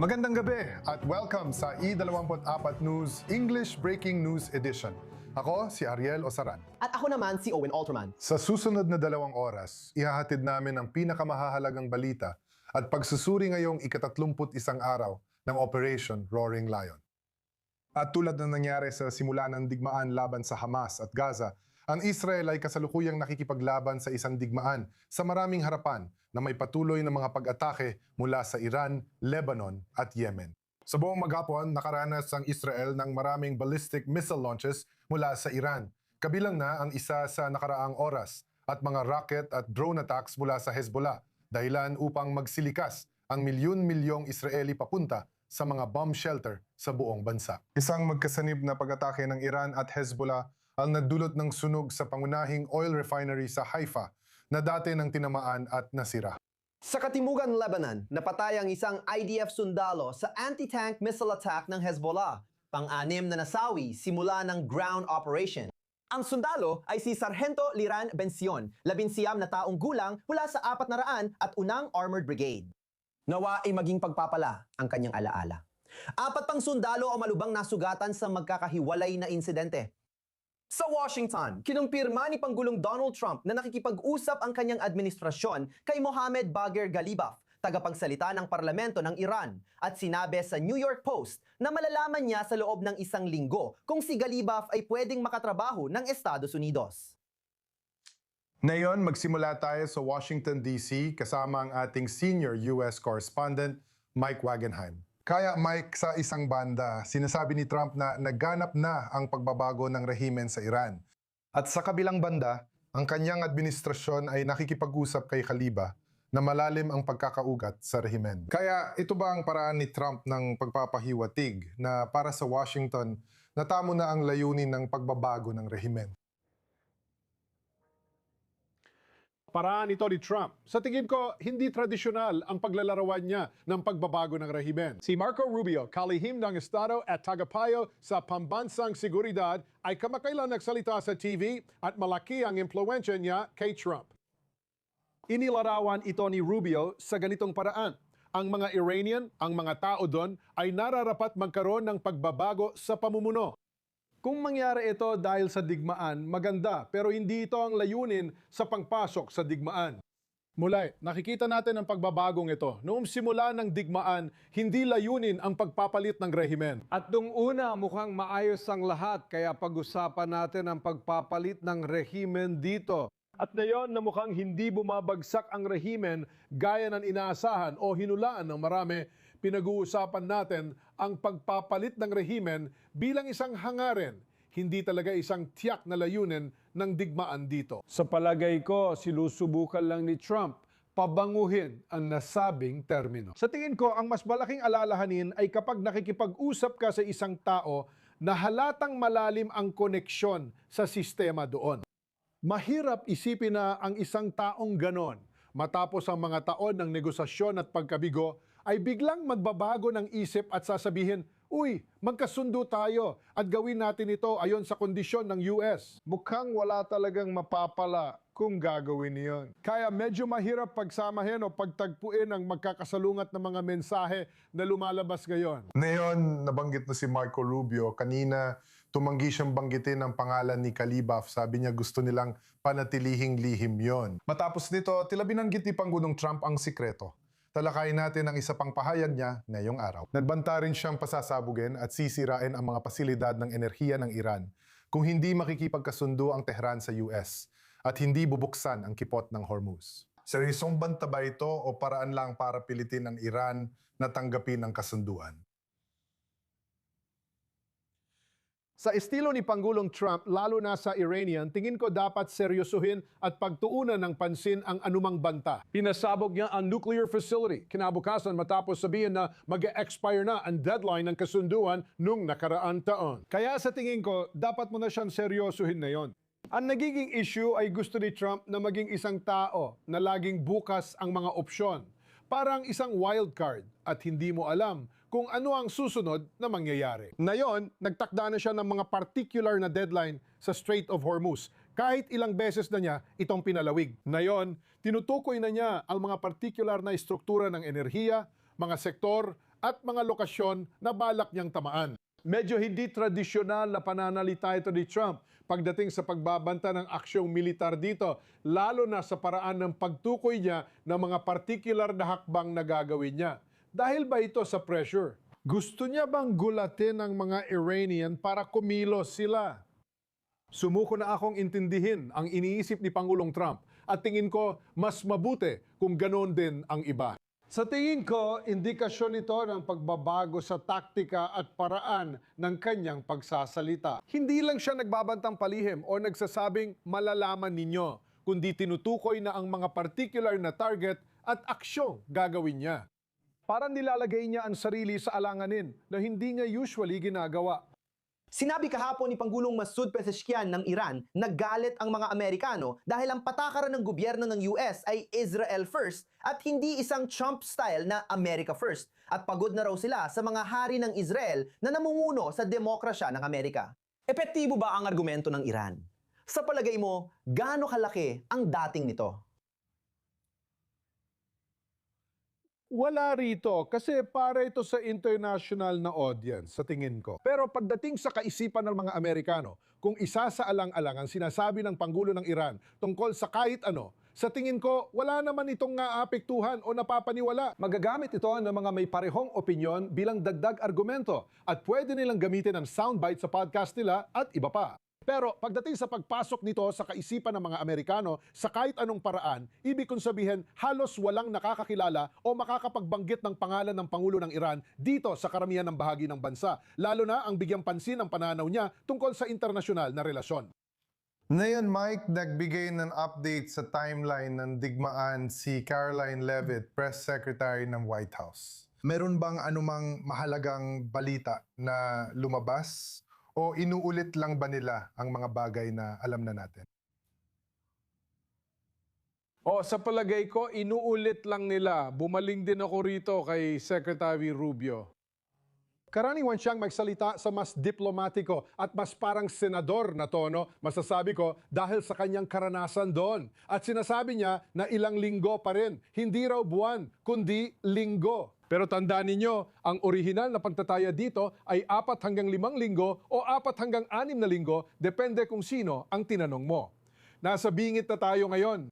Magandang gabi at welcome sa I24 News English Breaking News Edition. Ako si Ariel Osaran. At ako naman si Owen Alterman. Sa susunod na 2 oras, ihahatid namin ang pinakamahahalagang balita at pagsusuri ngayong ika-31 araw ng Operation Roaring Lion. At tulad na nangyari sa simula ng digmaan laban sa Hamas at Gaza, ang Israel ay kasalukuyang nakikipaglaban sa isang digmaan sa maraming harapan na may patuloy na mga pag-atake mula sa Iran, Lebanon at Yemen. Sa buong maghapon, nakaranas ang Israel ng maraming ballistic missile launches mula sa Iran. Kabilang na ang isa sa nakaraang oras at mga rocket at drone attacks mula sa Hezbollah, dahilan upang magsilikas ang milyon-milyong Israeli papunta sa mga bomb shelter sa buong bansa. Isang magkasanib na pag-atake ng Iran at Hezbollah ang nagdulot ng sunog sa pangunahing oil refinery sa Haifa na dati nang tinamaan at nasira. Sa katimugan Lebanon, napatay ang isang IDF sundalo sa anti-tank missile attack ng Hezbollah. Pang-anim na nasawi simula ng ground operation. Ang sundalo ay si Sargento Liran Bension, 19 na taong gulang mula sa 400 at unang Armored Brigade. Nawa ay maging pagpapala ang kanyang alaala. 4 pang sundalo ang malubang nasugatan sa magkakahiwalay na insidente. Sa Washington, kinumpirma ni Pangulong Donald Trump na nakikipag-usap ang kanyang administrasyon kay Mohammed Bagher Ghalibaf, tagapagsalita ng parlamento ng Iran, at sinabi sa New York Post na malalaman niya sa loob ng 1 linggo kung si Ghalibaf ay pwedeng makatrabaho ng Estados Unidos. Ngayon, magsimula tayo sa Washington, D.C. kasama ang ating senior U.S. correspondent, Mike Wagenheim. Kaya Mike, sa isang banda, sinasabi ni Trump na nagganap na ang pagbabago ng rehimen sa Iran. At sa kabilang banda, ang kanyang administrasyon ay nakikipag-usap kay Ghalibaf na malalim ang pagkakaugat sa rehimen. Kaya ito ba ang paraan ni Trump ng pagpapahiwatig na para sa Washington, natamo na ang layunin ng pagbabago ng rehimen? Paraan ito ni Trump. Sa tingin ko, hindi tradisyonal ang paglalarawan niya ng pagbabago ng rehimen. Si Marco Rubio, kalihim ng Estado at tagapayo sa pambansang seguridad, ay kamakailan nagsalita sa TV at malaki ang impluensya niya kay Trump. Inilarawan ito ni Rubio sa ganitong paraan. Ang mga Iranian, ang mga tao doon, ay nararapat magkaroon ng pagbabago sa pamumuno. Kung mangyari ito dahil sa digmaan, maganda, pero hindi ito ang layunin sa pangpasok sa digmaan. Muli, nakikita natin ang pagbabagong ito. Noong simula ng digmaan, hindi layunin ang pagpapalit ng rehimen. At nung una, mukhang maayos ang lahat, kaya pag-usapan natin ang pagpapalit ng rehimen dito. At ngayon na mukhang hindi bumabagsak ang rehimen gaya ng inaasahan o hinulaan ng marami, pinag-uusapan natin ang pagpapalit ng rehimen bilang isang hangarin, hindi talaga isang tiyak na layunin ng digmaan dito. Sa palagay ko, sinusubukan lang ni Trump pabanguhin ang nasabing termino. Sa tingin ko, ang mas malaking alalahanin ay kapag nakikipag-usap ka sa isang tao na halatang malalim ang koneksyon sa sistema doon. Mahirap isipin na ang isang taong ganon, matapos ang mga taon ng negosasyon at pagkabigo, ay biglang magbabago ng isip at sasabihin, uy, magkasundo tayo at gawin natin ito ayon sa kondisyon ng US. Mukhang wala talagang mapapala kung gagawin niyon. Kaya medyo mahirap pagsamahin o pagtagpuin ang magkakasalungat na mga mensahe na lumalabas ngayon. Ngayon, nabanggit na si Marco Rubio. Kanina, tumanggi siyang banggitin ang pangalan ni Ghalibaf. Sabi niya gusto nilang panatilihing lihim yon. Matapos nito, tila binanggit ni Pangulong Trump ang sikreto. Talakayin natin ang isa pang pahayag niya ngayong araw. Nagbanta rin siyang pasasabugin at sisirain ang mga pasilidad ng enerhiya ng Iran kung hindi makikipagkasundo ang Tehran sa US at hindi bubuksan ang kipot ng Hormuz. Seryosong banta ba ito o paraan lang para pilitin ang Iran na tanggapin ang kasunduan? Sa estilo ni Pangulong Trump, lalo na sa Iranian, tingin ko dapat seryosuhin at pagtuunan ng pansin ang anumang banta. Pinasabog niya ang nuclear facility. Kinabukasan matapos sabihin na mag-expire na ang deadline ng kasunduan nung nakaraan taon. Kaya sa tingin ko, dapat mo na siyang seryosuhin na yon. Ang nagiging issue ay gusto ni Trump na maging isang tao na laging bukas ang mga opsyon. Parang isang wild card at hindi mo alam kung ano ang susunod na mangyayari. Ngayon, nagtakda na siya ng mga particular na deadline sa Strait of Hormuz. Kahit ilang beses na niya itong pinalawig. Ngayon, tinutukoy na niya ang mga particular na istruktura ng enerhiya, mga sektor at mga lokasyon na balak niyang tamaan. Medyo hindi tradisyonal na pananalita ito ni Trump pagdating sa pagbabanta ng aksyong militar dito, lalo na sa paraan ng pagtukoy niya ng mga partikular na hakbang na gagawin niya. Dahil ba ito sa pressure? Gusto niya bang gulatin ang mga Iranian para kumilos sila? Sumuko na akong intindihin ang iniisip ni Pangulong Trump at tingin ko mas mabuti kung ganoon din ang iba. Sa tingin ko, indikasyon ito ng pagbabago sa taktika at paraan ng kanyang pagsasalita. Hindi lang siya nagbabantang palihim o nagsasabing malalaman ninyo, kundi tinutukoy na ang mga particular na target at aksyong gagawin niya. Parang nilalagay niya ang sarili sa alanganin na hindi niya usually ginagawa. Sinabi kahapon ni Pangulong Masoud Pezeshkian ng Iran na galit ang mga Amerikano dahil ang patakaran ng gobyerno ng US ay Israel first at hindi isang Trump-style na America first. At pagod na raw sila sa mga hari ng Israel na namumuno sa demokrasya ng Amerika. Epektibo ba ang argumento ng Iran? Sa palagay mo, gaano kalaki ang dating nito? Wala rito kasi para ito sa international na audience sa tingin ko. Pero pagdating sa kaisipan ng mga Amerikano, kung isa sa alang-alang ang sinasabi ng Pangulo ng Iran tungkol sa kahit ano, sa tingin ko wala naman itong naapektuhan o napapaniwala. Magagamit ito ng mga may parehong opinyon bilang dagdag argumento at pwede nilang gamitin ang soundbite sa podcast nila at iba pa. Pero pagdating sa pagpasok nito sa kaisipan ng mga Amerikano sa kahit anong paraan, ibig kong sabihin halos walang nakakakilala o makakapagbanggit ng pangalan ng Pangulo ng Iran dito sa karamihan ng bahagi ng bansa, lalo na ang bigyang pansin ng pananaw niya tungkol sa internasyonal na relasyon. Ngayon, Mike, nagbigay ng update sa timeline ng digmaan si Caroline Leavitt, Press Secretary ng White House. Meron bang anumang mahalagang balita na lumabas? O inuulit lang ba nila ang mga bagay na alam na natin? O sa palagay ko, inuulit lang nila. Bumaling din ako rito kay Secretary Rubio. Karaniwan siyang magsalita sa mas diplomatiko at mas parang senador na tono, masasabi ko, dahil sa kanyang karanasan doon. At sinasabi niya na ilang linggo pa rin, hindi raw buwan, kundi linggo. Pero tandaan ninyo, ang orihinal na pagtataya dito ay 4 hanggang 5 linggo o 4 hanggang 6 na linggo, depende kung sino ang tinanong mo. Nasa bingit na tayo ngayon.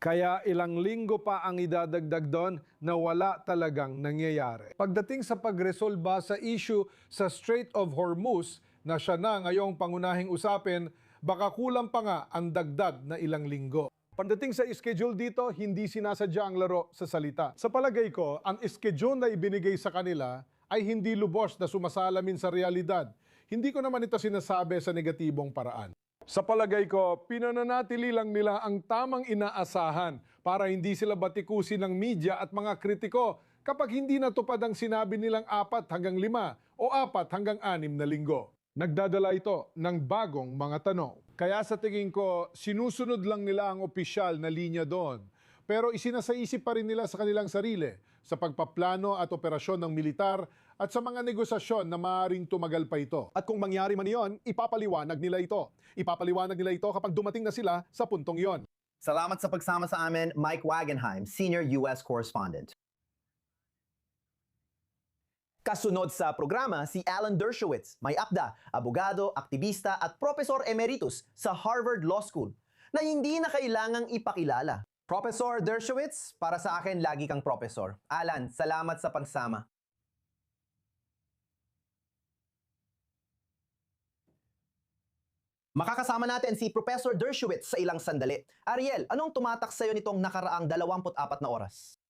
Kaya ilang linggo pa ang idadagdag doon na wala talagang nangyayari. Pagdating sa pagresolba sa issue sa Strait of Hormuz na siya na ngayong pangunahing usapin, baka kulang pa nga ang dagdag na ilang linggo. Pagdating sa schedule dito, hindi sinasadya ang laro sa salita. Sa palagay ko, ang schedule na ibinigay sa kanila ay hindi lubos na sumasalamin sa realidad. Hindi ko naman ito sinasabi sa negatibong paraan. Sa palagay ko, pinananatili lang nila ang tamang inaasahan para hindi sila batikusin ng media at mga kritiko kapag hindi natupad ang sinabi nilang 4 hanggang 5 o 4 hanggang 6 na linggo. Nagdadala ito ng bagong mga tanong. Kaya sa tingin ko, sinusunod lang nila ang opisyal na linya doon. Pero isinasaisip pa rin nila sa kanilang sarili sa pagpaplano at operasyon ng militar at sa mga negosasyon na maaaring tumagal pa ito. At kung mangyari man iyon, ipapaliwanag nila ito. Ipapaliwanag nila ito kapag dumating na sila sa puntong iyon. Salamat sa pagsama sa amin, Mike Wagenheim, Senior US Correspondent. Kasunod sa programa, si Alan Dershowitz, may akda, abogado, aktivista at profesor emeritus sa Harvard Law School na hindi na kailangang ipakilala. Professor Dershowitz, para sa akin, lagi kang professor. Alan, salamat sa pagsama. Makakasama natin si Professor Dershowitz sa ilang sandali. Ariel, anong tumatak sa'yo nitong nakaraang 24 na oras?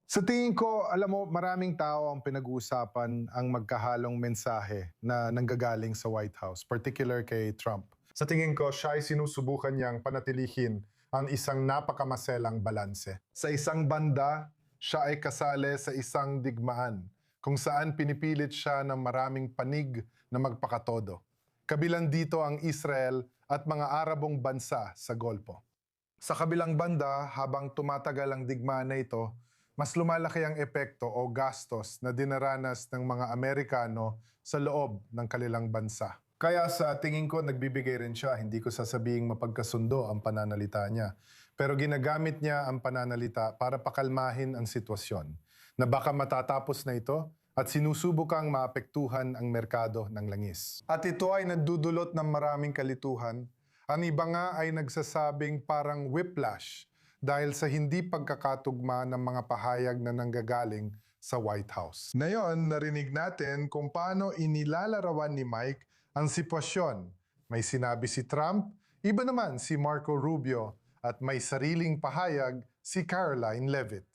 Sa tingin ko, alam mo, maraming tao ang pinag-uusapan ang magkahalong mensahe na nanggagaling sa White House, particular kay Trump. Sa tingin ko, siya ay sinusubukan niyang panatilihin ang isang napakamaselang balanse. Sa isang banda, siya ay kasali sa isang digmaan kung saan pinipilit siya ng maraming panig na magpakatodo. Kabilang dito ang Israel at mga Arabong bansa sa Golpo. Sa kabilang banda, habang tumatagal ang digmaan na ito, mas lumalaki ang epekto o gastos na dinaranas ng mga Amerikano sa loob ng kanilang bansa. Kaya sa tingin ko, nagbibigay rin siya. Hindi ko sasabing mapagkasundo ang pananalita niya. Pero ginagamit niya ang pananalita para pakalmahin ang sitwasyon. na baka matatapos na ito at sinusubukang maapektuhan ang merkado ng langis. At ito ay nagdudulot ng maraming kalituhan. Ang iba nga ay nagsasabing parang whiplash dahil sa hindi pagkakatugma ng mga pahayag na nanggagaling sa White House. Ngayon, narinig natin kung paano inilalarawan ni Mike ang sitwasyon. May sinabi si Trump, iba naman si Marco Rubio, at may sariling pahayag si Caroline Leavitt.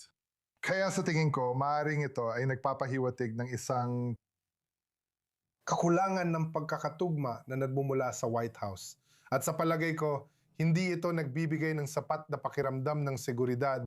Kaya sa tingin ko, maaaring ito ay nagpapahiwatig ng isang kakulangan ng pagkakatugma na nagmumula sa White House. At sa palagay ko, hindi ito nagbibigay ng sapat na pakiramdam ng seguridad.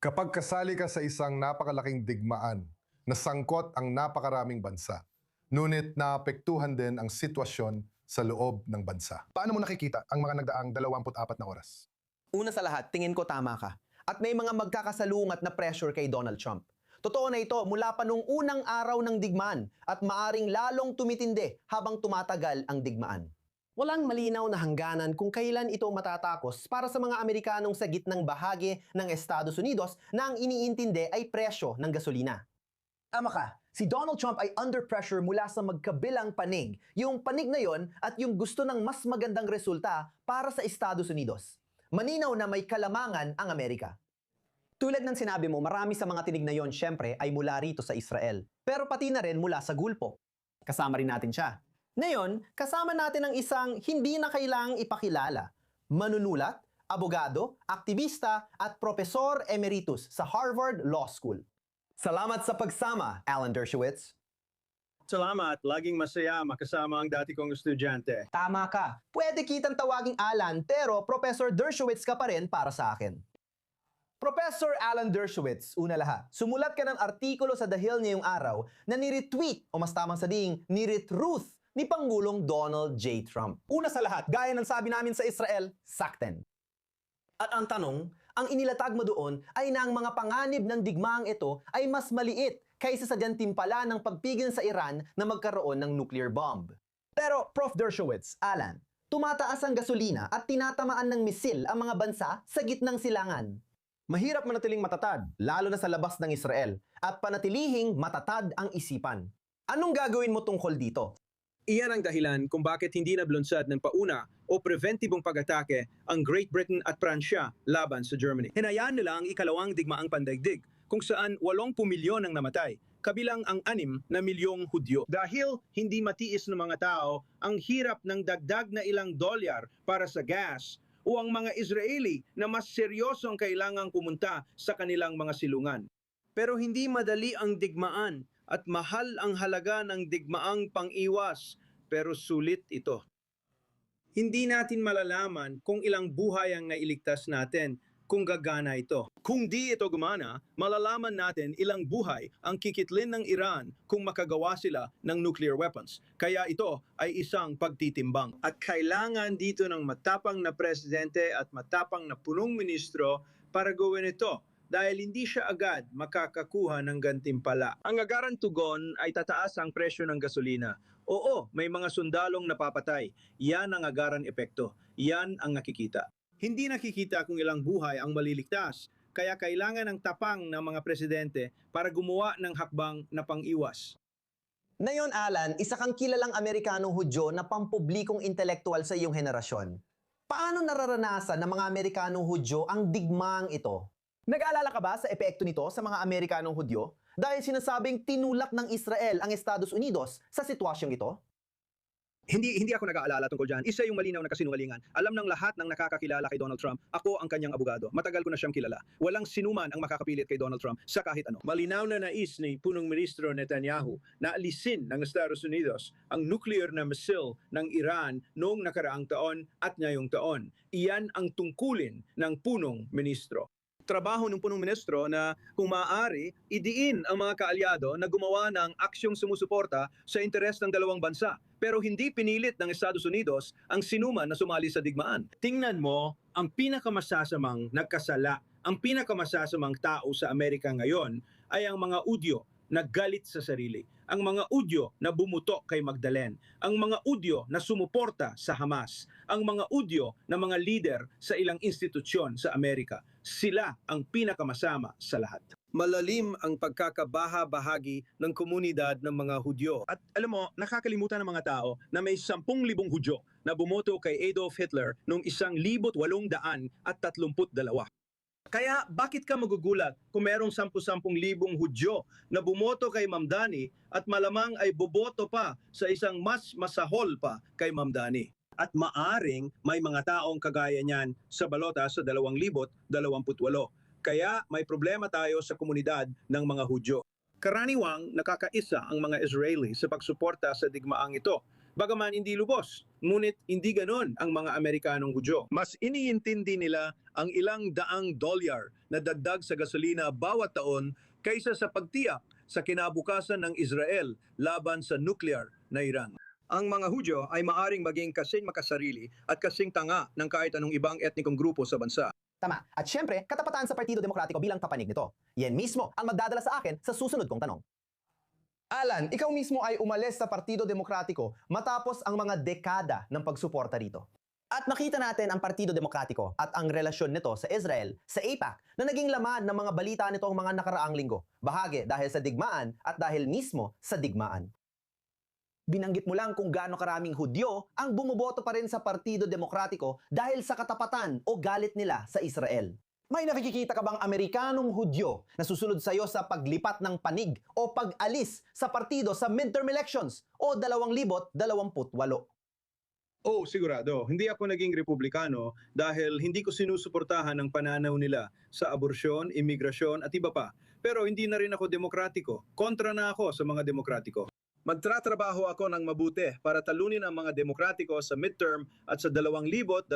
Kapag kasali ka sa isang napakalaking digmaan na sangkot ang napakaraming bansa, ngunit naapektuhan din ang sitwasyon sa loob ng bansa. Paano mo nakikita ang mga nagdaang 24 na oras? Una sa lahat, tingin ko tama ka. At may mga magkakasalungat na pressure kay Donald Trump. Totoo na ito mula pa nung unang araw ng digmaan at maaring lalong tumitindi habang tumatagal ang digmaan. Walang malinaw na hangganan kung kailan ito matatapos para sa mga Amerikanong sa gitnang bahagi ng Estados Unidos na ang iniintindi ay presyo ng gasolina. Tama ka, si Donald Trump ay under pressure mula sa magkabilang panig. Yung panig na yon at yung gusto ng mas magandang resulta para sa Estados Unidos. Maninaw na may kalamangan ang Amerika. Tulad ng sinabi mo, marami sa mga tinig na yon syempre ay mula rito sa Israel. Pero pati na rin mula sa Gulpo. Kasama rin natin siya. Ngayon, kasama natin ang isang hindi na kailangang ipakilala. Manunulat, abogado, aktivista at profesor emeritus sa Harvard Law School. Salamat sa pagsama, Alan Dershowitz. Salamat. Laging masaya makasama ang dati kong estudyante. Tama ka. Pwede kitang tawaging Alan, pero Professor Dershowitz ka pa rin para sa akin. Professor Alan Dershowitz, una lahat, sumulat ka ng artikulo sa The Hill ngayong araw na niretweet, o mas tamang sabihin, niretruth ni Pangulong Donald J. Trump. Una sa lahat, gaya ng sabi namin sa Israel, sakten. At ang tanong, ang inilatag mo doon ay na ang mga panganib ng digmaang ito ay mas maliit kaysa sa gantimpala ng pagpigil sa Iran na magkaroon ng nuclear bomb. Pero Prof. Dershowitz, Alan, tumataas ang gasolina at tinatamaan ng misil ang mga bansa sa gitnang silangan. Mahirap manatiling matatag, lalo na sa labas ng Israel, at panatilihing matatag ang isipan. Anong gagawin mo tungkol dito? Iyan ang dahilan kung bakit hindi nablunsad ng pauna o preventibong pag-atake ang Great Britain at Pransya laban sa Germany. Hinayaan nila ang ikalawang digmaang pandaigdig kung saan 80 milyon ang namatay, kabilang ang 6 na milyong Hudyo. Dahil hindi matiis ng mga tao ang hirap ng dagdag na ilang dolyar para sa gas o ang mga Israeli na mas seryosong kailangang pumunta sa kanilang mga silungan. Pero hindi madali ang digmaan at mahal ang halaga ng digmaang pang-iwas, pero sulit ito. Hindi natin malalaman kung ilang buhay ang nailigtas natin kung gagana ito. Kung di ito gumana, malalaman natin ilang buhay ang kikitlin ng Iran kung makagawa sila ng nuclear weapons. Kaya ito ay isang pagtitimbang. At kailangan dito ng matapang na presidente at matapang na punong ministro para gawin ito. Dahil hindi siya agad makakakuha ng gantimpala. Ang agarang tugon ay tataas ang presyo ng gasolina. Oo, may mga sundalong napapatay. Yan ang agarang epekto. Yan ang nakikita. Hindi nakikita kung ilang buhay ang maliligtas. Kaya kailangan ng tapang ng mga presidente para gumawa ng hakbang na pang-iwas. Ngayon, Alan, isa kang kilalang Amerikanong Hudyo na pampublikong intelektual sa iyong henerasyon. Paano nararanasan ng mga Amerikanong Hudyo ang digmaang ito? Nag-aalala ka ba sa epekto nito sa mga Amerikanong Hudyo? Dahil sinasabing tinulak ng Israel ang Estados Unidos sa sitwasyong ito? Hindi ako nag-aalala tungkol dyan. Isa yung malinaw na kasinungalingan. Alam ng lahat ng nakakakilala kay Donald Trump, ako ang kanyang abogado. Matagal ko na siyang kilala. Walang sinuman ang makakapilit kay Donald Trump sa kahit ano. Malinaw na nais ni punong ministro Netanyahu na alisin ng Estados Unidos ang nuclear na missile ng Iran noong nakaraang taon at ngayong taon. Iyan ang tungkulin ng punong ministro. Trabaho ng punong ministro na kung maaari, idiin ang mga kaalyado na gumawa ng aksyong sumusuporta sa interes ng dalawang bansa. Pero hindi pinilit ng Estados Unidos ang sinuman na sumali sa digmaan. Tingnan mo, ang pinakamasasamang nagkasala, ang pinakamasasamang tao sa Amerika ngayon ay ang mga Udyo na galit sa sarili. Ang mga Udyo na bumuto kay Magdalene. Ang mga Udyo na sumuporta sa Hamas. Ang mga Udyo na mga leader sa ilang institusyon sa Amerika. sila ang pinakamasama sa lahat. Malalim ang pagkakabaha-bahagi ng komunidad ng mga Hudyo. At alam mo, nakakalimutan ng mga tao na may 10,000 Hudyo na bumoto kay Adolf Hitler noong 1832. Kaya bakit ka magugulat kung merong 10,000 Hudyo na bumoto kay Mamdani at malamang ay boboto pa sa isang mas masahol pa kay Mamdani? At maaring may mga taong kagaya niyan sa balota sa 2028. Kaya may problema tayo sa komunidad ng mga Hudyo. Karaniwang nakakaisa ang mga Israeli sa pagsuporta sa digmaang ito. Bagaman hindi lubos, ngunit hindi ganon ang mga Amerikanong Hudyo. Mas iniintindi nila ang ilang daang dolyar na dagdag sa gasolina bawat taon kaysa sa pagtiyak sa kinabukasan ng Israel laban sa nuclear na Iran. Ang mga Hudyo ay maaring maging kasing makasarili at kasing tanga ng kahit anong ibang etnikong grupo sa bansa. Tama. At syempre, katapatan sa Partido Demokratiko bilang kapanig nito. Yan mismo ang magdadala sa akin sa susunod kong tanong. Alan, ikaw mismo ay umalis sa Partido Demokratiko matapos ang mga dekada ng pagsuporta rito. At nakita natin ang Partido Demokratiko at ang relasyon nito sa Israel, sa AIPAC, na naging laman ng mga balita nito ang mga nakaraang linggo. Bahagi dahil sa digmaan at dahil mismo sa digmaan. Binanggit mo lang kung gaano karaming Hudyo ang bumoboto pa rin sa Partido Demokratiko dahil sa katapatan o galit nila sa Israel. May nakikita ka bang Amerikanong Hudyo na susunod sa iyo sa paglipat ng panig o pag-alis sa partido sa midterm elections o 2028? Oh, sigurado. Hindi ako naging Republikano dahil hindi ko sinusuportahan ang pananaw nila sa aborsyon, imigrasyon at iba pa. Pero hindi na rin ako demokratiko. Kontra na ako sa mga demokratiko. Magtratrabaho ako ng mabuti para talunin ang mga demokratiko sa midterm at sa 2028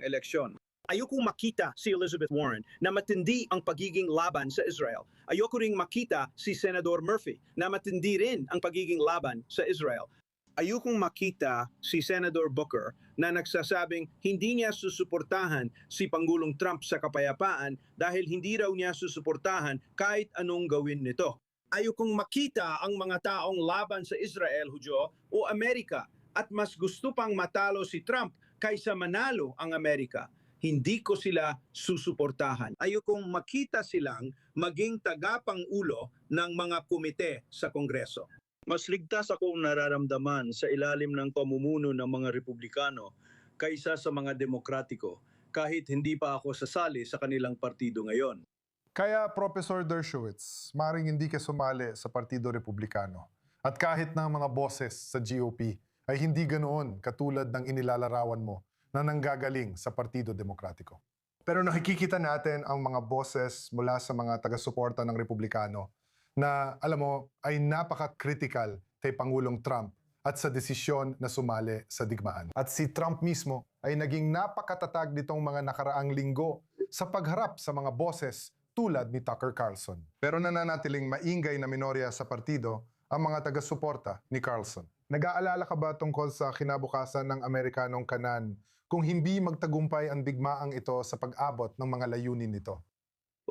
eleksyon. Ayokong makita si Elizabeth Warren na matindi ang pagiging laban sa Israel. Ayoko ring makita si Senador Murphy na matindi rin ang pagiging laban sa Israel. Ayokong makita si Senator Booker na nagsasabing hindi niya susuportahan si Pangulong Trump sa kapayapaan dahil hindi raw niya susuportahan kahit anong gawin nito. Ayokong makita ang mga taong laban sa Israel, Hudyo o Amerika at mas gusto pang matalo si Trump kaysa manalo ang Amerika. Hindi ko sila susuportahan. Ayokong makita silang maging tagapangulo ng mga komite sa Kongreso. Mas ligtas akong nararamdaman sa ilalim ng pamumuno ng mga Republikano kaysa sa mga Demokratiko kahit hindi pa ako sasali sa kanilang partido ngayon. Kaya, Professor Dershowitz, maring hindi ka sumali sa Partido Republikano. At kahit na mga boses sa GOP ay hindi ganoon katulad ng inilalarawan mo na nanggagaling sa Partido Demokratiko. Pero nakikita natin ang mga boses mula sa mga taga-suporta ng Republikano na, alam mo, ay napaka-critical kay Pangulong Trump at sa desisyon na sumali sa digmaan. At si Trump mismo ay naging napakatatag nitong mga nakaraang linggo sa pagharap sa mga boses tulad ni Tucker Carlson. Pero nananatiling maingay na minorya sa partido ang mga taga-suporta ni Carlson. Nag-aalala ka ba tungkol sa kinabukasan ng Amerikanong kanan kung hindi magtagumpay ang digmaang ito sa pag-abot ng mga layunin nito?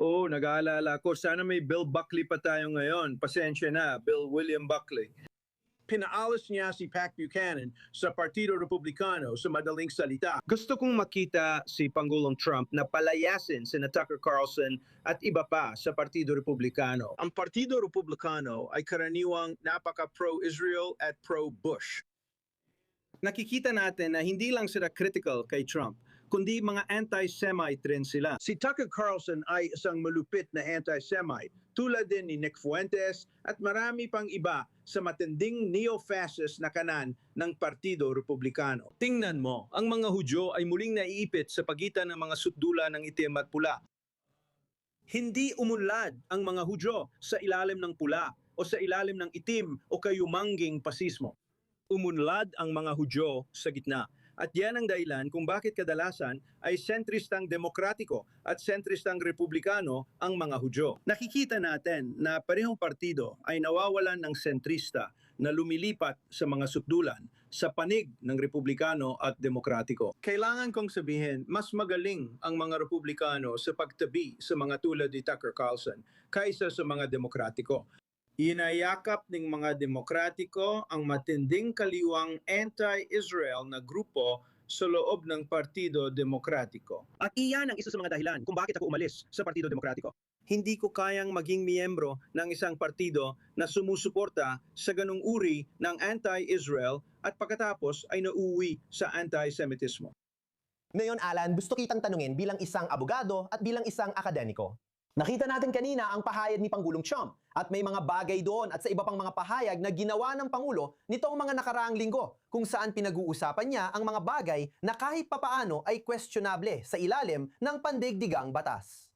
Oo, nag-aalala ko. Sana may Bill Buckley pa tayo ngayon. Pasensya na, Bill William Buckley. Pinaalis niya si Pat Buchanan sa Partido Republikano sa madaling salita. Gusto kong makita si Pangulong Trump na palayasin si Tucker Carlson at iba pa sa Partido Republikano. Ang Partido Republikano ay karaniwang napaka-pro-Israel at pro-Bush. Nakikita natin na hindi lang sila critical kay Trump, kundi mga anti-Semite rin sila. Si Tucker Carlson ay isang malupit na anti-Semite, tulad din ni Nick Fuentes at marami pang iba sa matinding neo-fascist na kanan ng Partido Republikano. Tingnan mo, ang mga Hudyo ay muling naiipit sa pagitan ng mga sutdula ng itim at pula. Hindi umunlad ang mga Hudyo sa ilalim ng pula o sa ilalim ng itim o kayumangging pasismo. Umunlad ang mga Hudyo sa gitna. At yan ang dahilan kung bakit kadalasan ay sentristang demokratiko at sentristang republikano ang mga Hudyo. Nakikita natin na parehong partido ay nawawalan ng sentrista na lumilipat sa mga sukdulan sa panig ng republikano at demokratiko. Kailangan kong sabihin, mas magaling ang mga republikano sa pagtabi sa mga tulad ni Tucker Carlson kaysa sa mga demokratiko. Inayakap ng mga demokratiko ang matinding kaliwang anti-Israel na grupo sa loob ng Partido Demokratiko. At iyan ang isa sa mga dahilan kung bakit ako umalis sa Partido Demokratiko. Hindi ko kayang maging miyembro ng isang partido na sumusuporta sa ganung uri ng anti-Israel at pagkatapos ay nauuwi sa anti-Semitismo. Ngayon, Alan, gusto kitang tanungin bilang isang abogado at bilang isang akademiko. Nakita natin kanina ang pahayag ni Pangulong Trump at may mga bagay doon at sa iba pang mga pahayag na ginawa ng Pangulo nitong mga nakaraang linggo kung saan pinag-uusapan niya ang mga bagay na kahit papaano ay questionable sa ilalim ng pandigdigang batas.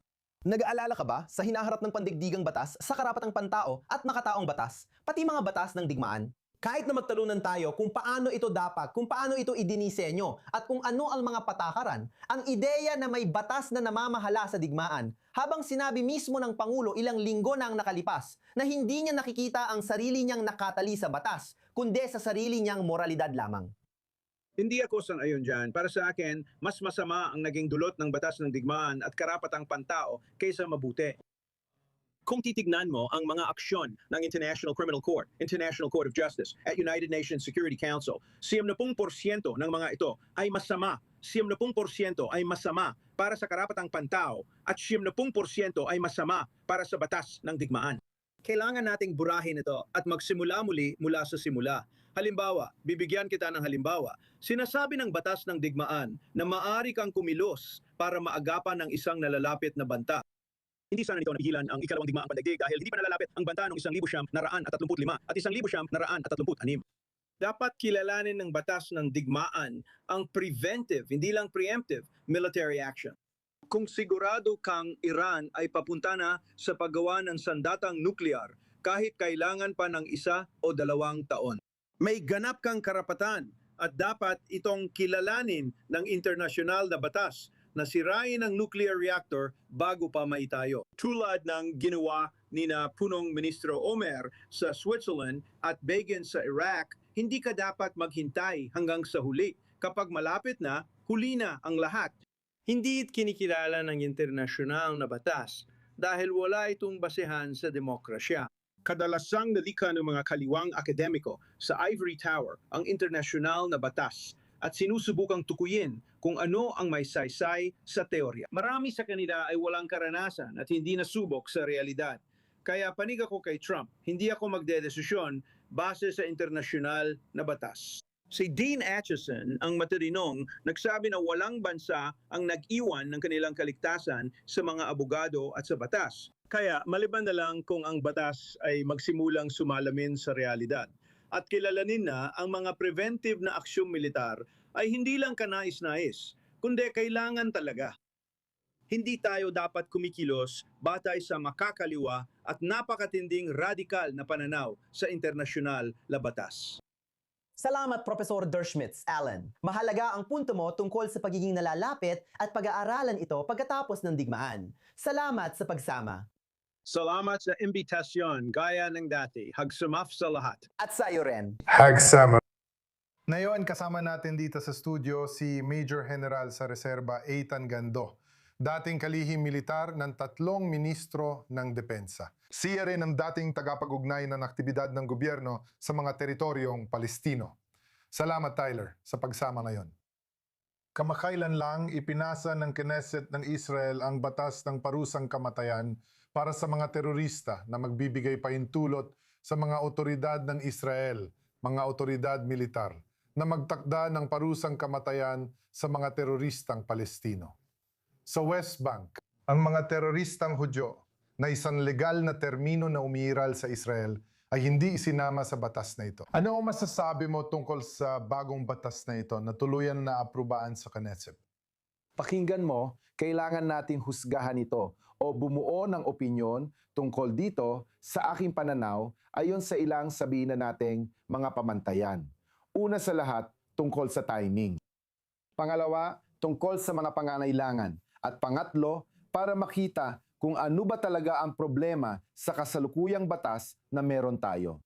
Nag-aalala ka ba sa hinaharap ng pandigdigang batas sa karapatang pantao at makataong batas, pati mga batas ng digmaan? Kahit na magtalunan tayo kung paano ito dapat, kung paano ito idinisenyo, at kung ano ang mga patakaran, ang ideya na may batas na namamahala sa digmaan, habang sinabi mismo ng Pangulo ilang linggo na ang nakalipas, na hindi niya nakikita ang sarili niyang nakatali sa batas, kundi sa sarili niyang moralidad lamang. Hindi ako sang-ayon dyan. Para sa akin, mas masama ang naging dulot ng batas ng digmaan at karapatang pantao kaysa mabuti. Kung titignan mo ang mga aksyon ng International Criminal Court, International Court of Justice at United Nations Security Council, 70% ng mga ito ay masama. 70% ay masama para sa karapatang pantao at 70% ay masama para sa batas ng digmaan. Kailangan nating burahin ito at magsimula muli mula sa simula. Halimbawa, bibigyan kita ng halimbawa. Sinasabi ng batas ng digmaan na maaari kang kumilos para maagapan ng isang nalalapit na banta. Hindi sana nito napigilan ang ikalawang digmaang pandaigdig dahil hindi pa nalalapit ang banta ng 1,935 at 1,936. Dapat kilalanin ng batas ng digmaan ang preventive, hindi lang preemptive, military action. Kung sigurado kang Iran ay papunta na sa paggawa ng sandatang nuklear kahit kailangan pa ng 1 o 2 taon. May ganap kang karapatan at dapat itong kilalanin ng internasyonal na batas na sirain ang nuclear reactor bago pa maitayo. Tulad ng ginawa ni na punong Ministro Omer sa Switzerland at Begin sa Iraq, hindi ka dapat maghintay hanggang sa huli. Kapag malapit na, huli na ang lahat. Hindi kinikilala ng internasyonal na batas dahil wala itong basehan sa demokrasya. Kadalasang nalikha ng mga kaliwang akademiko sa Ivory Tower ang internasyonal na batas at sinusubukang tukuyin kung ano ang may saysay sa teorya. Marami sa kanila ay walang karanasan at hindi nasubok sa realidad. Kaya panig ako kay Trump, hindi ako magdedesisyon base sa internasyonal na batas. Si Dean Acheson, ang matirinong, nagsabi na walang bansa ang nag-iwan ng kanilang kaligtasan sa mga abogado at sa batas. Kaya maliban na lang kung ang batas ay magsimulang sumalamin sa realidad. At kilalanin na ang mga preventive na aksyong militar ay hindi lang kanais-nais, kundi kailangan talaga. Hindi tayo dapat kumikilos batay sa makakaliwa at napakatinding radikal na pananaw sa internasyonal na batas. Salamat, Professor Dershmitz, Alan. Mahalaga ang punto mo tungkol sa pagiging nalalapit at pag-aaralan ito pagkatapos ng digmaan. Salamat sa pagsama. Salamat sa imbitasyon, gaya ng dati. Hagsumaf sa lahat. At sa iyo rin. Hagsama. Ngayon, kasama natin dito sa studio si Major General sa Reserba Eitan Gando, dating kalihim militar ng 3 ministro ng depensa. Siya rin ang dating tagapag-ugnay ng aktibidad ng gobyerno sa mga teritoryong Palestino. Salamat, Tyler, sa pagsama ngayon. Kamakailan lang ipinasa ng Knesset ng Israel ang batas ng parusang kamatayan para sa mga terorista na magbibigay pahintulot sa mga otoridad ng Israel, mga otoridad militar, na magtakda ng parusang kamatayan sa mga teroristang Palestino. Sa West Bank, ang mga teroristang Hudyo na isang legal na termino na umiiral sa Israel ay hindi isinama sa batas na ito. Ano ang masasabi mo tungkol sa bagong batas na ito na tuluyan na aprobaan sa Knesset? Pakinggan mo, kailangan natin husgahan ito o bumuo ng opinyon tungkol dito sa aking pananaw ayon sa ilang sabihin na nating mga pamantayan. Una sa lahat, tungkol sa timing. Pangalawa, tungkol sa mga pangangailangan. At pangatlo, para makita kung ano ba talaga ang problema sa kasalukuyang batas na meron tayo.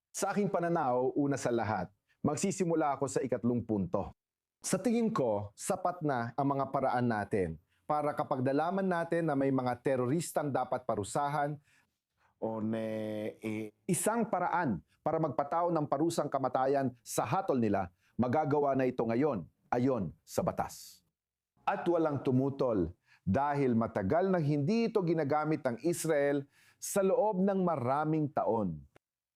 Sa aking pananaw, una sa lahat, magsisimula ako sa 3 punto. Sa tingin ko, sapat na ang mga paraan natin para kapag nalaman natin na may mga teroristang dapat parusahan o isang paraan para magpatao ng parusang kamatayan sa hatol nila, magagawa na ito ngayon. ayon sa batas. At walang tumutol dahil matagal na hindi ito ginagamit ng Israel sa loob ng maraming taon.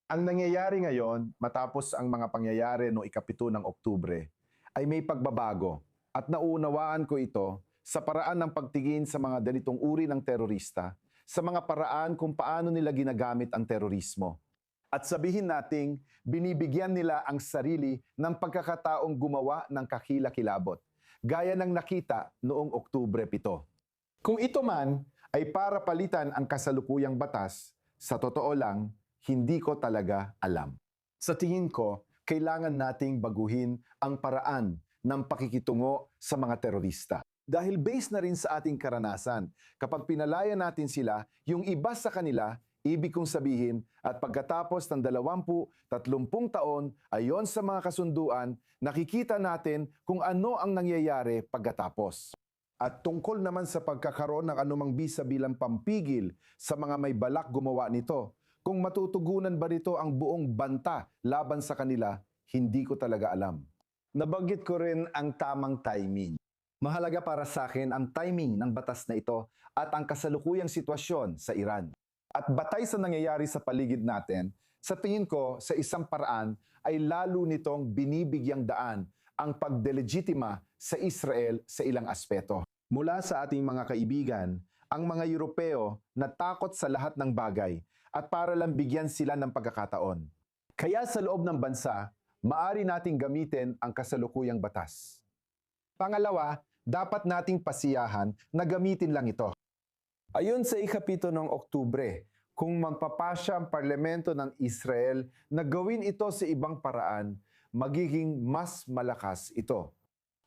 Ang nangyayari ngayon matapos ang mga pangyayari noong 7 ng Oktubre ay may pagbabago at nauunawaan ko ito sa paraan ng pagtingin sa mga ganitong uri ng terorista, sa mga paraan kung paano nila ginagamit ang terorismo. At sabihin nating binibigyan nila ang sarili ng pagkakataong gumawa ng kakilakilabot, gaya ng nakita noong Oktubre 7. Kung ito man ay para palitan ang kasalukuyang batas, sa totoo lang, hindi ko talaga alam. Sa tingin ko, kailangan nating baguhin ang paraan ng pakikitungo sa mga terorista. Dahil based na rin sa ating karanasan, kapag pinalaya natin sila, yung iba sa kanila, ibig kong sabihin, at pagkatapos ng 20-30 taon, ayon sa mga kasunduan, nakikita natin kung ano ang nangyayari pagkatapos. At tungkol naman sa pagkakaroon ng anumang bisa bilang pampigil sa mga may balak gumawa nito, kung matutugunan ba nito ang buong banta laban sa kanila, hindi ko talaga alam. Nabanggit ko rin ang tamang timing. Mahalaga para sa akin ang timing ng batas na ito at ang kasalukuyang sitwasyon sa Iran. At batay sa nangyayari sa paligid natin, sa tingin ko sa isang paraan ay lalo nitong binibigyang daan ang pagdelegitima sa Israel sa ilang aspeto. Mula sa ating mga kaibigan, ang mga Europeo na takot sa lahat ng bagay at para lang bigyan sila ng pagkakataon. Kaya sa loob ng bansa, maaari nating gamitin ang kasalukuyang batas. Pangalawa, dapat nating pasiyahan na gamitin lang ito. Ayon sa 7 ng Oktubre, kung magpapasya ang parlamento ng Israel na gawin ito sa ibang paraan, magiging mas malakas ito.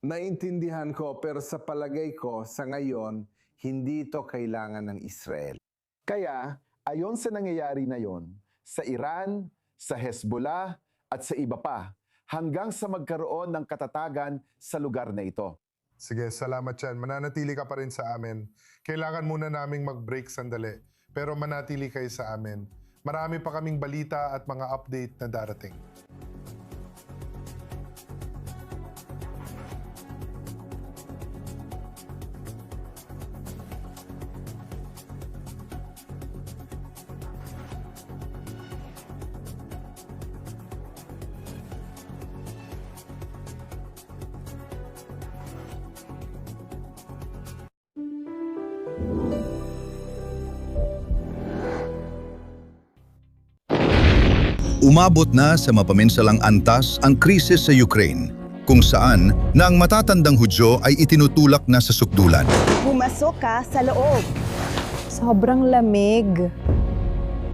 Naintindihan ko pero sa palagay ko sa ngayon, hindi ito kailangan ng Israel. Kaya, ayon sa nangyayari na yon, sa Iran, sa Hezbollah at sa iba pa, hanggang sa magkaroon ng katatagan sa lugar na ito. Sige, salamat yan. Mananatili ka pa rin sa amin. Kailangan muna naming mag-break sandali, pero manatili kayo sa amin. Marami pa kaming balita at mga update na darating. Umabot na sa mapaminsalang antas ang krisis sa Ukraine, kung saan na ang matatandang Hudyo ay itinutulak na sa sukdulan. Pumasok ka sa loob. Sobrang lamig.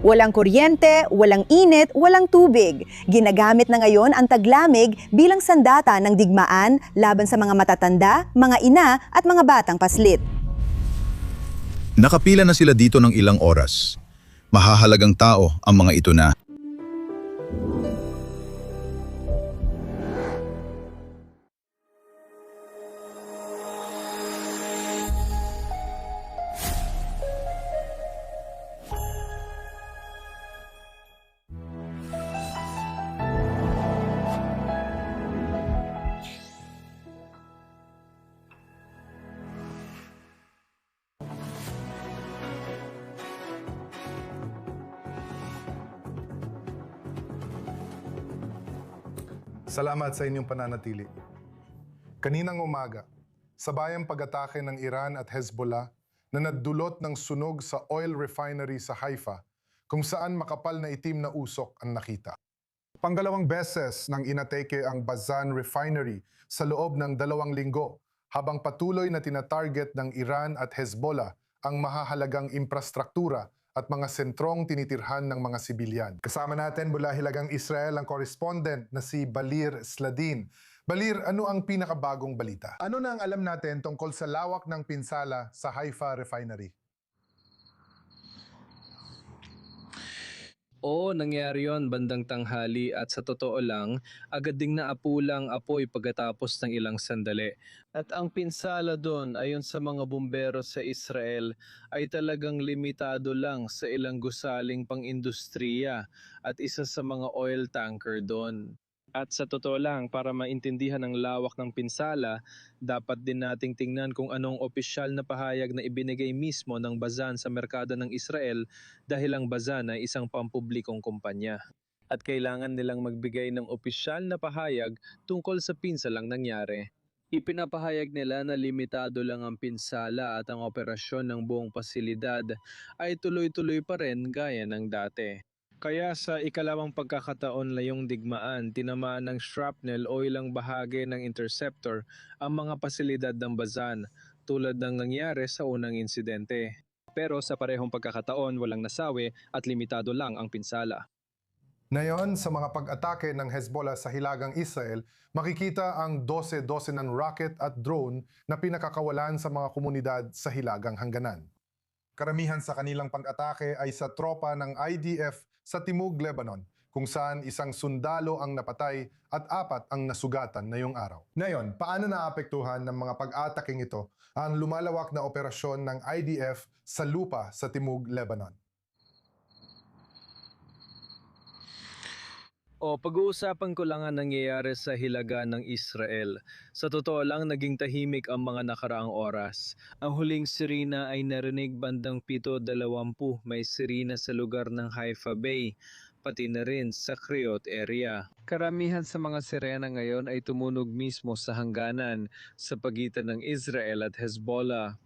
Walang kuryente, walang init, walang tubig. Ginagamit na ngayon ang taglamig bilang sandata ng digmaan laban sa mga matatanda, mga ina at mga batang paslit. Nakapila na sila dito ng ilang oras. Mahahalagang tao ang mga ito na. Salamat sa inyong pananatili. Kaninang umaga, sabayang pag-atake ng Iran at Hezbollah na nagdulot ng sunog sa oil refinery sa Haifa, kung saan makapal na itim na usok ang nakita. Panggalawang beses nang inatake ang Bazan refinery sa loob ng 2 linggo, habang patuloy na tinatarget ng Iran at Hezbollah ang mahahalagang infrastruktura at mga sentrong tinitirhan ng mga sibilyan. Kasama natin mula Hilagang Israel ang correspondent na si Balir Sladin. Balir, ano ang pinakabagong balita? Ano na ang alam natin tungkol sa lawak ng pinsala sa Haifa Refinery? Oo, nangyari yon bandang tanghali at sa totoo lang, agad ding naapulang apoy pagkatapos ng ilang sandali. At ang pinsala doon ayon sa mga bumbero sa Israel ay talagang limitado lang sa ilang gusaling pang-industriya at isa sa mga oil tanker doon. At sa totoo lang, para maintindihan ang lawak ng pinsala, dapat din nating tingnan kung anong opisyal na pahayag na ibinigay mismo ng Bazan sa merkado ng Israel dahil ang Bazan ay isang pampublikong kumpanya. At kailangan nilang magbigay ng opisyal na pahayag tungkol sa pinsalang nangyari. Ipinapahayag nila na limitado lang ang pinsala at ang operasyon ng buong pasilidad ay tuloy-tuloy pa rin gaya ng dati. Kaya sa ikalawang pagkakataon layong digmaan, tinamaan ng shrapnel o ilang bahagi ng interceptor ang mga pasilidad ng Bazan tulad ng nangyari sa unang insidente. Pero sa parehong pagkakataon walang nasawi at limitado lang ang pinsala. Ngayon, sa mga pag-atake ng Hezbollah sa hilagang Israel, makikita ang 12-12 ng rocket at drone na pinakakawalan sa mga komunidad sa hilagang hangganan. Karamihan sa kanilang pag-atake ay sa tropa ng IDF sa Timog Lebanon, kung saan isang sundalo ang napatay at 4 ang nasugatan ngayong araw. Ngayon, paano naapektuhan ng mga pag-ataking ito ang lumalawak na operasyon ng IDF sa lupa sa Timog Lebanon? Pag-uusapan ko lang ang nangyayari sa hilaga ng Israel. Sa totoo lang, naging tahimik ang mga nakaraang oras. Ang huling sirena ay narinig bandang 7:20. May sirena sa lugar ng Haifa Bay, pati na rin sa Kriot area. Karamihan sa mga sirena ngayon ay tumunog mismo sa hangganan sa pagitan ng Israel at Hezbollah.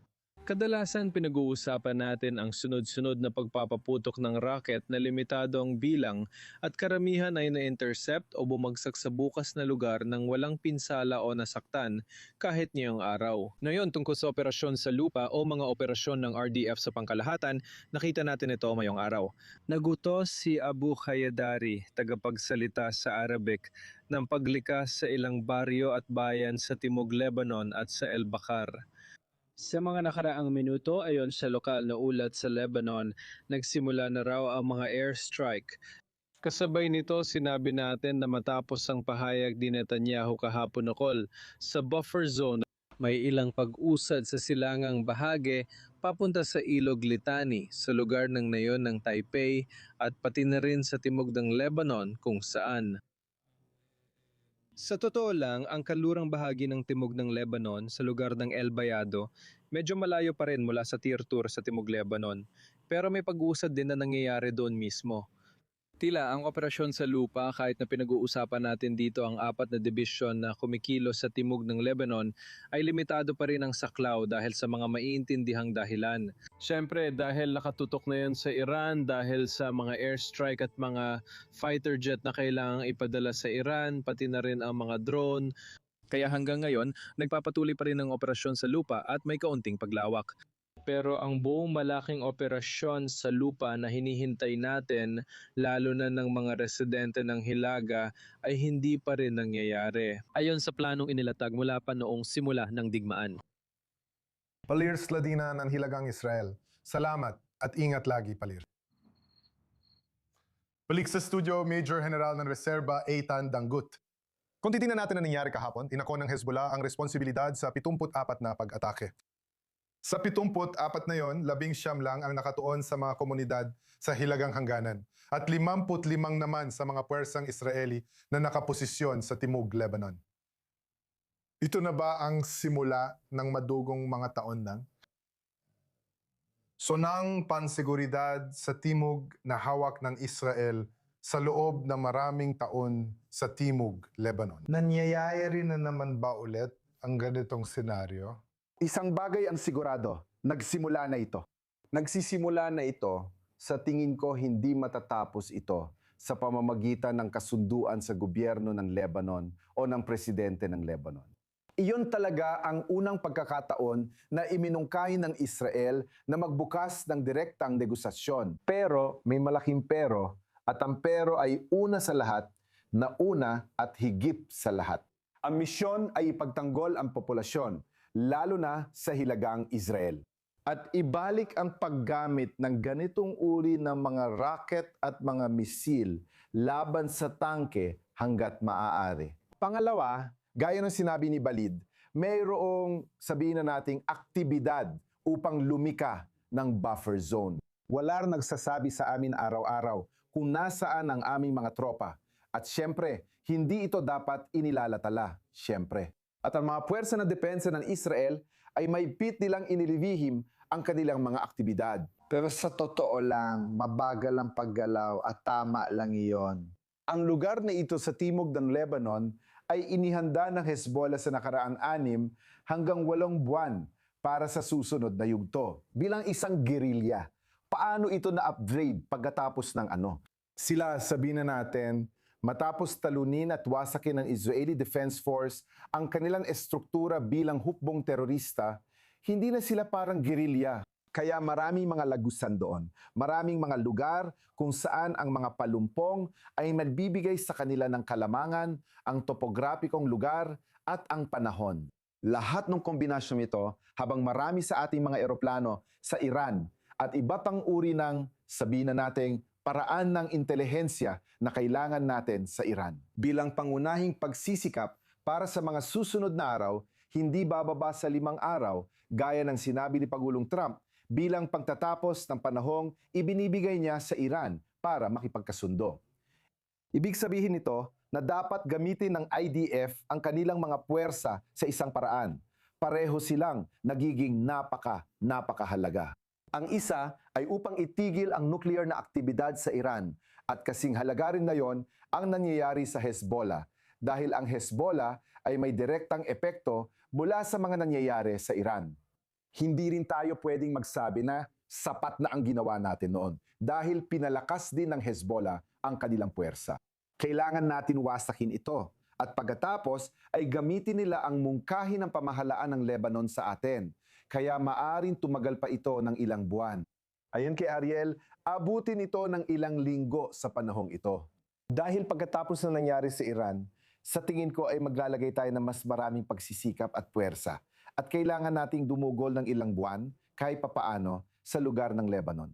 Kadalasan pinag-uusapan natin ang sunod-sunod na pagpapaputok ng rocket na limitado ang bilang at karamihan ay na-intercept o bumagsak sa bukas na lugar ng walang pinsala o nasaktan kahit ngayong araw. Ngayon tungkol sa operasyon sa lupa o mga operasyon ng RDF sa pangkalahatan, nakita natin ito ngayong araw. Nagutos si Abu Khayadari, tagapagsalita sa Arabic, ng paglikas sa ilang baryo at bayan sa Timog Lebanon at sa El Bakar. Sa mga nakaraang minuto ayon sa lokal na ulat sa Lebanon, nagsimula na raw ang mga airstrike. Kasabay nito, sinabi natin na matapos ang pahayag ni Netanyahu kahapon ukol, sa buffer zone may ilang pag-usad sa silangang bahagi papunta sa Ilog Litani sa lugar ng nayon ng Taipei at pati na rin sa timog ng Lebanon kung saan. Sa totoo lang, ang kalurang bahagi ng timog ng Lebanon sa lugar ng El Bayado, medyo malayo pa rin mula sa Tier 2 sa timog Lebanon. Pero may pag-uusad din na nangyayari doon mismo. Tila ang operasyon sa lupa kahit na pinag-uusapan natin dito ang 4 na dibisyon na kumikilos sa timog ng Lebanon ay limitado pa rin ang saklaw dahil sa mga maiintindihang dahilan. Siyempre dahil nakatutok na yan sa Iran, dahil sa mga airstrike at mga fighter jet na kailangang ipadala sa Iran, pati na rin ang mga drone. Kaya hanggang ngayon, nagpapatuloy pa rin ang operasyon sa lupa at may kaunting paglawak. Pero ang buong malaking operasyon sa lupa na hinihintay natin, lalo na ng mga residente ng Hilaga, ay hindi pa rin nangyayari. Ayon sa planong inilatag mula pa noong simula ng digmaan. Palir Sladina ng Hilagang Israel. Salamat at ingat lagi, Palir. Balik sa studio, Major General ng Reserba Eitan Dangut. Kung titingnan natin ang nangyari kahapon, inako ng Hezbollah ang responsibilidad sa 74 na pag-atake. Sa 74 na yon, 19 lang ang nakatuon sa mga komunidad sa Hilagang Hangganan at 55 naman sa mga puwersang Israeli na nakaposisyon sa Timog Lebanon. Ito na ba ang simula ng madugong mga taon nang? So nang panseguridad sa Timog na hawak ng Israel sa loob ng maraming taon sa Timog Lebanon. Nangyayari na naman ba ulit ang ganitong senaryo? Isang bagay ang sigurado, nagsimula na ito. Nagsisimula na ito, sa tingin ko hindi matatapos ito sa pamamagitan ng kasunduan sa gobyerno ng Lebanon o ng presidente ng Lebanon. Iyon talaga ang unang pagkakataon na iminungkahi ng Israel na magbukas ng direktang negosasyon. Pero may malaking pero, at ang pero ay una sa lahat, na una at higit sa lahat. Ang misyon ay ipagtanggol ang populasyon, lalo na sa hilagang Israel. At ibalik ang paggamit ng ganitong uri ng mga rocket at mga misil laban sa tangke hanggat maaari. Pangalawa, gaya ng sinabi ni Balid, mayroong sabihin na nating aktibidad upang lumika ng buffer zone. Wala nagsasabi sa amin araw-araw kung nasaan ang aming mga tropa. At syempre, hindi ito dapat inilalatala, syempre. At ang mga puwersa ng depensa ng Israel ay may pit nilang inilibihim ang kanilang mga aktibidad. Pero sa totoo lang, mabagal ang paggalaw at tama lang iyon. Ang lugar na ito sa timog ng Lebanon ay inihanda ng Hezbollah sa nakaraang 6 hanggang 8 buwan para sa susunod na yugto. Bilang isang gerilya, paano ito na-upgrade pagkatapos ng ano? Sila, sabihin na natin, matapos talunin at wasakin ng Israeli Defense Force ang kanilang estruktura bilang hukbong terorista, hindi na sila parang gerilya. Kaya maraming mga lagusan doon. Maraming mga lugar kung saan ang mga palumpong ay nagbibigay sa kanila ng kalamangan, ang topograpikong lugar at ang panahon. Lahat ng kombinasyong ito habang marami sa ating mga eroplano sa Iran at iba pang uri ng, sabihin na nating, paraan ng intelihensya na kailangan natin sa Iran. Bilang pangunahing pagsisikap para sa mga susunod na araw, hindi bababa sa 5 araw gaya ng sinabi ni Pangulong Trump bilang pagtatapos ng panahong ibinibigay niya sa Iran para makipagkasundo. Ibig sabihin nito na dapat gamitin ng IDF ang kanilang mga puwersa sa isang paraan. Pareho silang nagiging napakahalaga. Ang isa ay upang itigil ang nuclear na aktibidad sa Iran at kasing halaga rin na yon ang nangyayari sa Hezbollah dahil ang Hezbollah ay may direktang epekto mula sa mga nangyayari sa Iran. Hindi rin tayo pwedeng magsabi na sapat na ang ginawa natin noon dahil pinalakas din ng Hezbollah ang kanilang puwersa. Kailangan natin wasakin ito at pagkatapos ay gamitin nila ang mungkahi ng pamahalaan ng Lebanon sa atin. Kaya maaring tumagal pa ito ng ilang buwan. Ayon kay Ariel, abutin ito ng ilang linggo sa panahong ito. Dahil pagkatapos na nangyari sa Iran, sa tingin ko ay maglalagay tayo ng mas maraming pagsisikap at puwersa. At kailangan nating dumugol ng ilang buwan, kahit papaano, sa lugar ng Lebanon.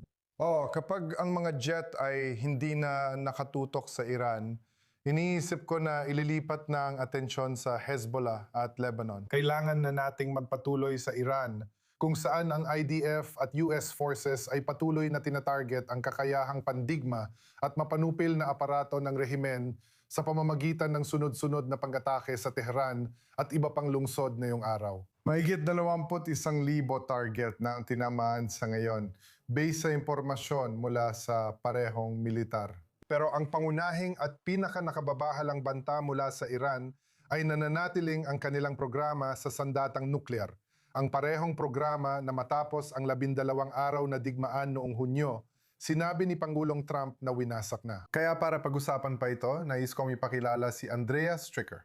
Kapag ang mga jet ay hindi na nakatutok sa Iran, iniisip ko na ililipat na ang atensyon sa Hezbollah at Lebanon. Kailangan na nating magpatuloy sa Iran kung saan ang IDF at US forces ay patuloy na tinatarget ang kakayahang pandigma at mapanupil na aparato ng rehimen sa pamamagitan ng sunod-sunod na pag-atake sa Tehran at iba pang lungsod na yung araw. Mahigit 21,000 target na ang tinamaan sa ngayon based sa impormasyon mula sa parehong militar. Pero ang pangunahing at pinaka-nakababahalang banta mula sa Iran ay nananatiling ang kanilang programa sa sandatang nuklear. Ang parehong programa na matapos ang 12 araw na digmaan noong Hunyo, sinabi ni Pangulong Trump na winasak na. Kaya para pag-usapan pa ito, nais kong ipakilala si Andrea Stricker.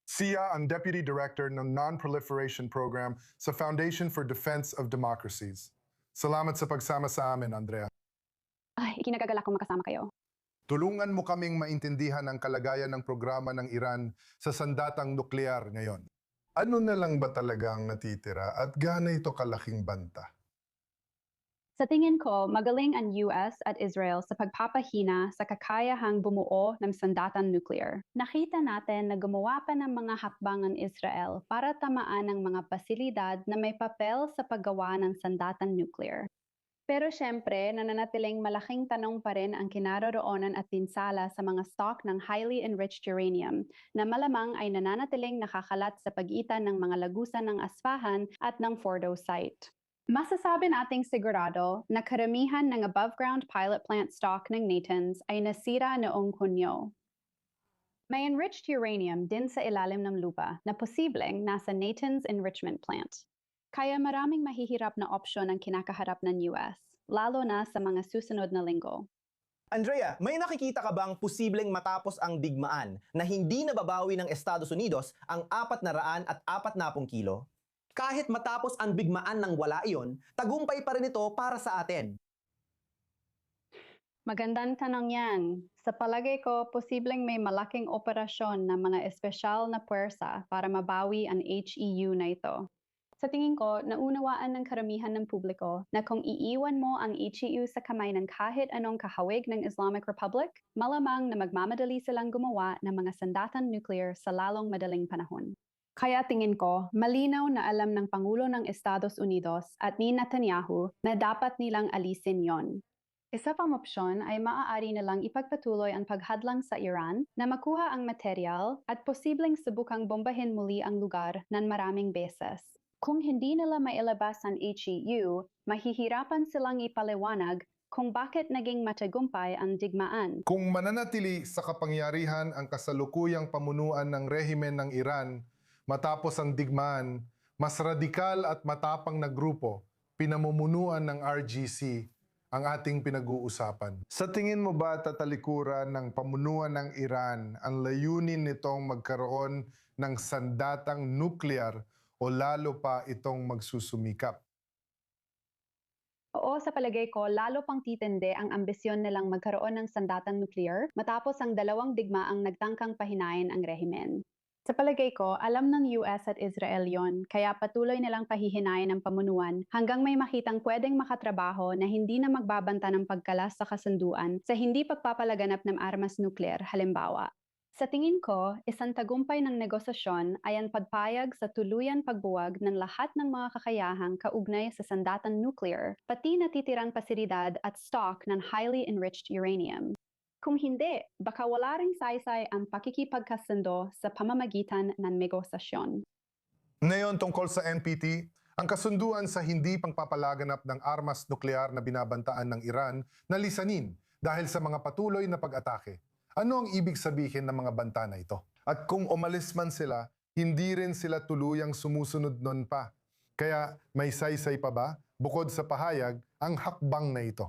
Siya ang Deputy Director ng Non-Proliferation Program sa Foundation for Defense of Democracies. Salamat sa pagsama sa amin, Andrea. Ay, ikinagagalak kong makasama kayo. Tulungan mo kaming maintindihan ang kalagayan ng programa ng Iran sa sandatang nuklear ngayon. Ano na lang ba talaga ang natitira at gaano ito kalaking banta? Sa tingin ko, magaling ang US at Israel sa pagpapahina sa kakayahang bumuo ng sandatang nuclear. Nakita natin na gumawa pa ng mga hakbang ang Israel para tamaan ang mga pasilidad na may papel sa paggawa ng sandatang nuclear. Pero syempre, nananatiling malaking tanong pa rin ang kinaroroonan at pinsala sa mga stock ng highly enriched uranium na malamang ay nananatiling nakakalat sa pagitan ng mga lagusan ng Asfahan at ng Fordo site. Masasabi nating sigurado na karamihan ng above-ground pilot plant stock ng Natanz ay nasira noong Hunyo. May enriched uranium din sa ilalim ng lupa na posibleng nasa Natanz enrichment plant. Kaya maraming mahihirap na opsyon ang kinakaharap ng US, lalo na sa mga susunod na linggo. Andrea, may nakikita ka bang posibleng matapos ang digmaan na hindi nababawi ng Estados Unidos ang 440 kilo? Kahit matapos ang bigmaan ng wala iyon, tagumpay pa rin ito para sa atin. Magandang tanong yan. Sa palagay ko, posibleng may malaking operasyon ng mga espesyal na puwersa para mabawi ang HEU na ito. Sa tingin ko, naunawaan ng karamihan ng publiko na kung iiwan mo ang HEU sa kamay ng kahit anong kahawig ng Islamic Republic, malamang na magmamadali silang gumawa ng mga sandatang nuclear sa lalong madaling panahon. Kaya tingin ko, malinaw na alam ng Pangulo ng Estados Unidos at ni Netanyahu na dapat nilang alisin yon. Isa pang opsyon ay maaari nilang ipagpatuloy ang paghadlang sa Iran na makuha ang material at posibleng subukang bombahin muli ang lugar ng maraming beses. Kung hindi nila mailabas ang HEU, mahihirapan silang ipaliwanag kung bakit naging matagumpay ang digmaan. Kung mananatili sa kapangyarihan ang kasalukuyang pamunuan ng rehimen ng Iran matapos ang digmaan, mas radikal at matapang na grupo, pinamumunuan ng RGC, ang ating pinag-uusapan. Sa tingin mo ba tatalikuran ng pamunuan ng Iran ang layunin nitong magkaroon ng sandatang nuklear o lalo pa itong magsusumikap? Oo, sa palagay ko, lalo pang titindi ang ambisyon nilang magkaroon ng sandatang nuclear matapos ang dalawang digmaang nagtangkang pahinain ang rehimen. Sa palagay ko, alam ng US at Israel yon, kaya patuloy nilang pahihinayin ang pamunuan hanggang may makitang pwedeng makatrabaho na hindi na magbabanta ng pagkalas sa kasunduan sa hindi pagpapalaganap ng armas nuklear, halimbawa. Sa tingin ko, isang tagumpay ng negosasyon ay ang pagpayag sa tuluyan pagbuwag ng lahat ng mga kakayahang kaugnay sa sandatang nuclear, pati natitirang pasilidad at stock ng highly enriched uranium. Kung hindi, baka wala ring saysay ang pakikipagkasundo sa pamamagitan ng negosasyon. Ngayon tungkol sa NPT, ang kasunduan sa hindi pagpapalaganap ng armas nuklear na binabantaan ng Iran na lisanin dahil sa mga patuloy na pag-atake. Ano ang ibig sabihin ng mga banta na ito? At kung umalis man sila, hindi rin sila tuluyang sumusunod nun pa. Kaya may saysay pa ba, bukod sa pahayag, ang hakbang na ito?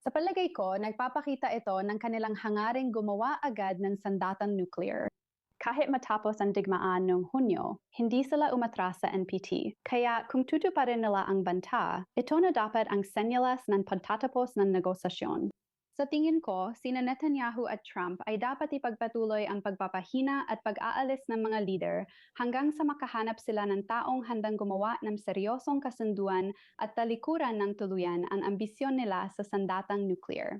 Sa palagay ko, nagpapakita ito ng kanilang hangaring gumawa agad ng sandatang nuclear. Kahit matapos ang digmaan noong Hunyo, hindi sila umatras sa NPT. Kaya kung tutuparin nila ang banta, ito na dapat ang senyales ng pagtatapos ng negosasyon. Sa tingin ko, sina Netanyahu at Trump ay dapat ipagpatuloy ang pagpapahina at pag-aalis ng mga leader hanggang sa makahanap sila ng taong handang gumawa ng seryosong kasunduan at talikuran ng tuluyan ang ambisyon nila sa sandatang nuclear.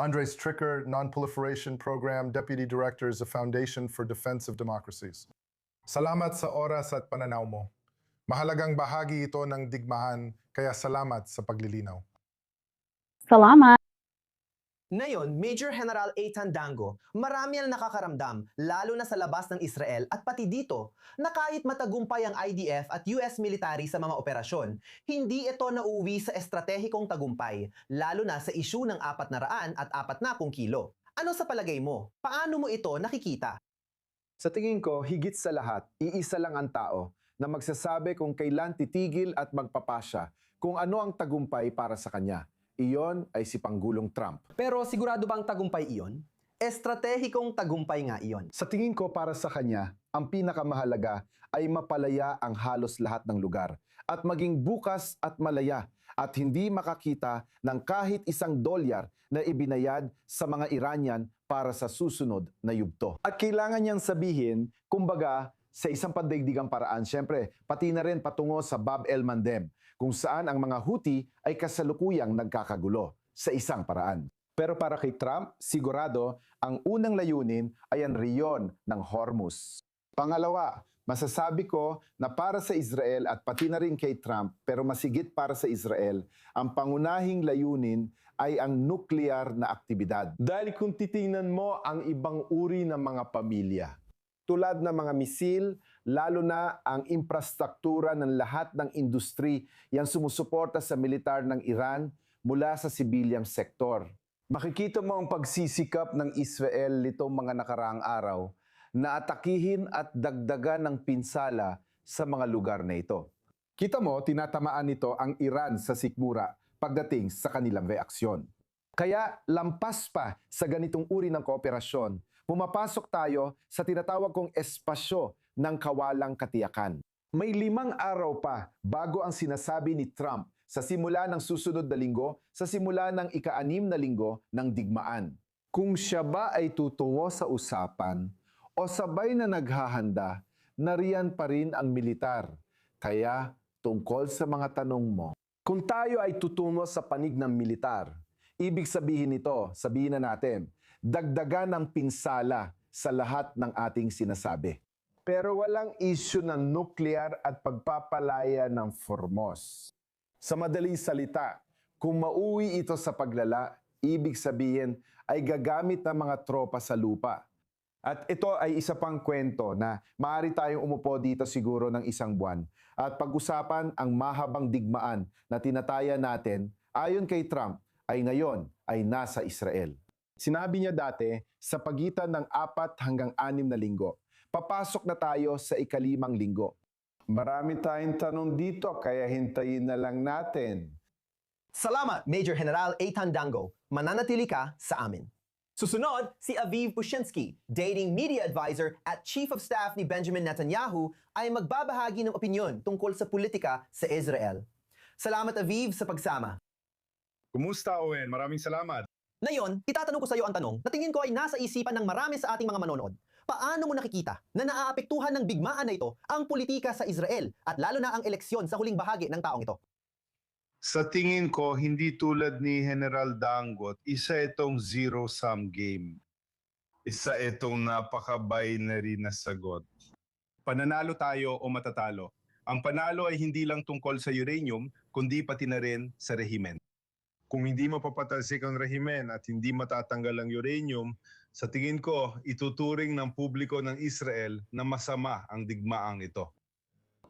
Andre Stricker, Non-Proliferation Program Deputy Director sa Foundation for Defense of Democracies. Salamat sa oras at pananaw mo. Mahalagang bahagi ito ng digmaan, kaya salamat sa paglilinaw. Salamat! Ngayon, Major General Eitan Dango, marami ang nakakaramdam, lalo na sa labas ng Israel at pati dito, na kahit matagumpay ang IDF at US military sa mga operasyon, hindi ito nauuwi sa estratehikong tagumpay, lalo na sa isyu ng 400 at 40 kilo. Ano sa palagay mo? Paano mo ito nakikita? Sa tingin ko, higit sa lahat, iisa lang ang tao na magsasabi kung kailan titigil at magpapasya kung ano ang tagumpay para sa kanya. Iyon ay si Pangulong Trump. Pero sigurado bang tagumpay iyon? Estratehikong tagumpay nga iyon. Sa tingin ko para sa kanya, ang pinakamahalaga ay mapalaya ang halos lahat ng lugar at maging bukas at malaya at hindi makakita ng kahit $1 na ibinayad sa mga Iranian para sa susunod na yugto. At kailangan niyang sabihin, kumbaga, sa isang pandaigdigang paraan, syempre, pati na rin patungo sa Bab el-Mandeb, kung saan ang mga Houthi ay kasalukuyang nagkakagulo sa isang paraan. Pero para kay Trump, sigurado, ang unang layunin ay ang reyon ng Hormuz. Pangalawa, masasabi ko na para sa Israel at pati na rin kay Trump, pero masigit para sa Israel, ang pangunahing layunin ay ang nuklear na aktibidad. Dahil kung titingnan mo ang ibang uri ng mga pamilya, tulad ng mga misil, lalo na ang infrastruktura ng lahat ng industry yang sumusuporta sa militar ng Iran mula sa sibilyang sektor. Makikita mo ang pagsisikap ng Israel nitong mga nakaraang araw na atakihin at dagdagan ng pinsala sa mga lugar na ito. Kita mo, tinatamaan nito ang Iran sa sikmura pagdating sa kanilang reaksyon. Kaya lampas pa sa ganitong uri ng kooperasyon, pumapasok tayo sa tinatawag kong espasyo ng kawalang katiyakan. May 5 araw pa bago ang sinasabi ni Trump sa simula ng susunod na linggo, sa simula ng ika-6 na linggo ng digmaan. Kung siya ba ay tutungo sa usapan o sabay na naghahanda, nariyan pa rin ang militar. Kaya tungkol sa mga tanong mo, kung tayo ay tutungo sa panig ng militar, ibig sabihin nito, sabihin na natin, dagdagan ng pinsala sa lahat ng ating sinasabi. Pero walang issue ng nuklear at pagpapalaya ng Hormuz. Sa madaling salita, Kung mauwi ito sa paglala, ibig sabihin ay gagamit ng mga tropa sa lupa. At ito ay isa pang kwento na maaari tayong umupo dito siguro ng isang buwan at pag-usapan ang mahabang digmaan na tinataya natin ayon kay Trump ay ngayon ay nasa Israel. Sinabi niya dati sa pagitan ng 4 hanggang 6 na linggo. Papasok na tayo sa ika-5 linggo. Marami tayong tanong dito, kaya hintayin na lang natin. Salamat, Major General Eitan Dango. Mananatili ka sa amin. Susunod, si Aviv Pushinsky, dating media advisor at chief of staff ni Benjamin Netanyahu, ay magbabahagi ng opinyon tungkol sa politika sa Israel. Salamat, Aviv, sa pagsama. Kumusta, Owen? Maraming salamat. Ngayon, itatanong ko sa iyo ang tanong na tingin ko ay nasa isipan ng marami sa ating mga manonood. Paano mo nakikita na naaapektuhan ng bigmaan na ito ang politika sa Israel at lalo na ang eleksyon sa huling bahagi ng taong ito? Sa tingin ko, hindi tulad ni General Dangot, isa itong zero-sum game. Isa itong napaka-binary na sagot. Pananalo tayo o matatalo. Ang panalo ay hindi lang tungkol sa uranium, kundi pati na rin sa rehimen. Kung hindi mapapatalsik ang rehimen at hindi matatanggal ang uranium, sa tingin ko, ituturing ng publiko ng Israel na masama ang digmaang ito.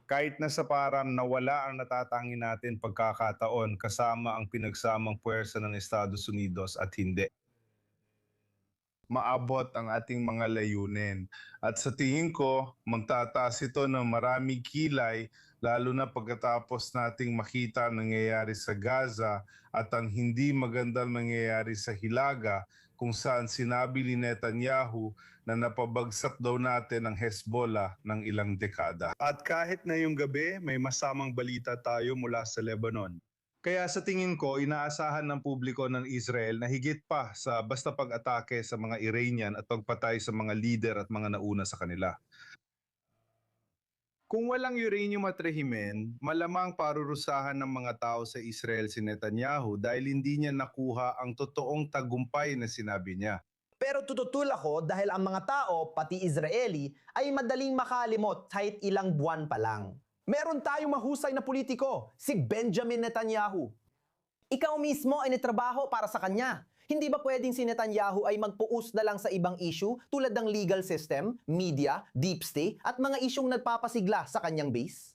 Kahit na sa param na wala ang natatangi natin pagkakataon kasama ang pinagsamang puwersa ng Estados Unidos at hindi. Maabot ang ating mga layunin. At sa tingin ko, magtataas ito ng maraming kilay lalo na pagkatapos nating makita ang nangyayari sa Gaza at ang hindi magandang nangyayari sa Hilaga kung saan sinabi ni Netanyahu na napabagsak daw natin ang Hezbollah ng ilang dekada. At kahit na yung gabi, may masamang balita tayo mula sa Lebanon. Kaya sa tingin ko, inaasahan ng publiko ng Israel na higit pa sa basta pag-atake sa mga Iranian at pagpatay sa mga leader at mga nauna sa kanila. Kung walang uranium at rehimen, malamang parurusahan ng mga tao sa Israel si Netanyahu dahil hindi niya nakuha ang totoong tagumpay na sinabi niya. Pero tututul ako dahil ang mga tao, pati Israeli, ay madaling makalimot kahit ilang buwan pa lang. Meron tayong mahusay na politiko, si Benjamin Netanyahu. Ikaw mismo ay natrabaho para sa kanya. Hindi ba pwedeng si Netanyahu ay magpuus na lang sa ibang issue tulad ng legal system, media, deep state at mga isyong nagpapasigla sa kanyang base?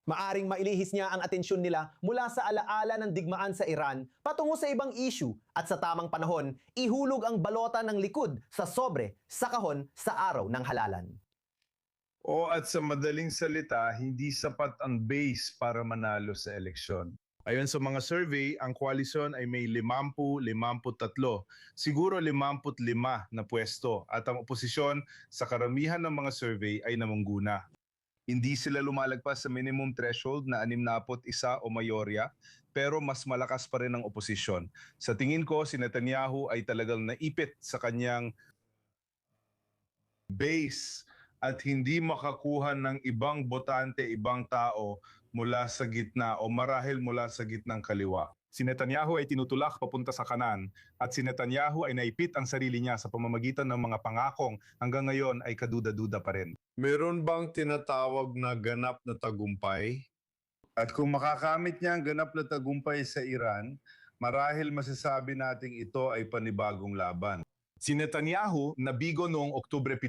Maaring mailihis niya ang atensyon nila mula sa alaala ng digmaan sa Iran patungo sa ibang issue at sa tamang panahon, ihulog ang balota ng likod sa sobre sa kahon sa araw ng halalan. O at sa madaling salita, hindi sapat ang base para manalo sa eleksyon. Ayon sa mga survey, ang koalisyon ay may 50-53, siguro 55 na pwesto at ang oposisyon sa karamihan ng mga survey ay namungguna. Hindi sila lumalagpas sa minimum threshold na 61 o mayorya, pero mas malakas pa rin ang oposisyon. Sa tingin ko, si Netanyahu ay talagang naipit sa kanyang base at hindi makakuha ng ibang botante, ibang tao mula sa gitna o marahil mula sa gitnang kaliwa. Si Netanyahu ay tinutulak papunta sa kanan at si Netanyahu ay naipit ang sarili niya sa pamamagitan ng mga pangakong hanggang ngayon ay kaduda-duda pa rin. Meron bang tinatawag na ganap na tagumpay? At kung makakamit niya ang ganap na tagumpay sa Iran, marahil masasabi nating ito ay panibagong laban. Si Netanyahu nabigo noong Oktubre 7,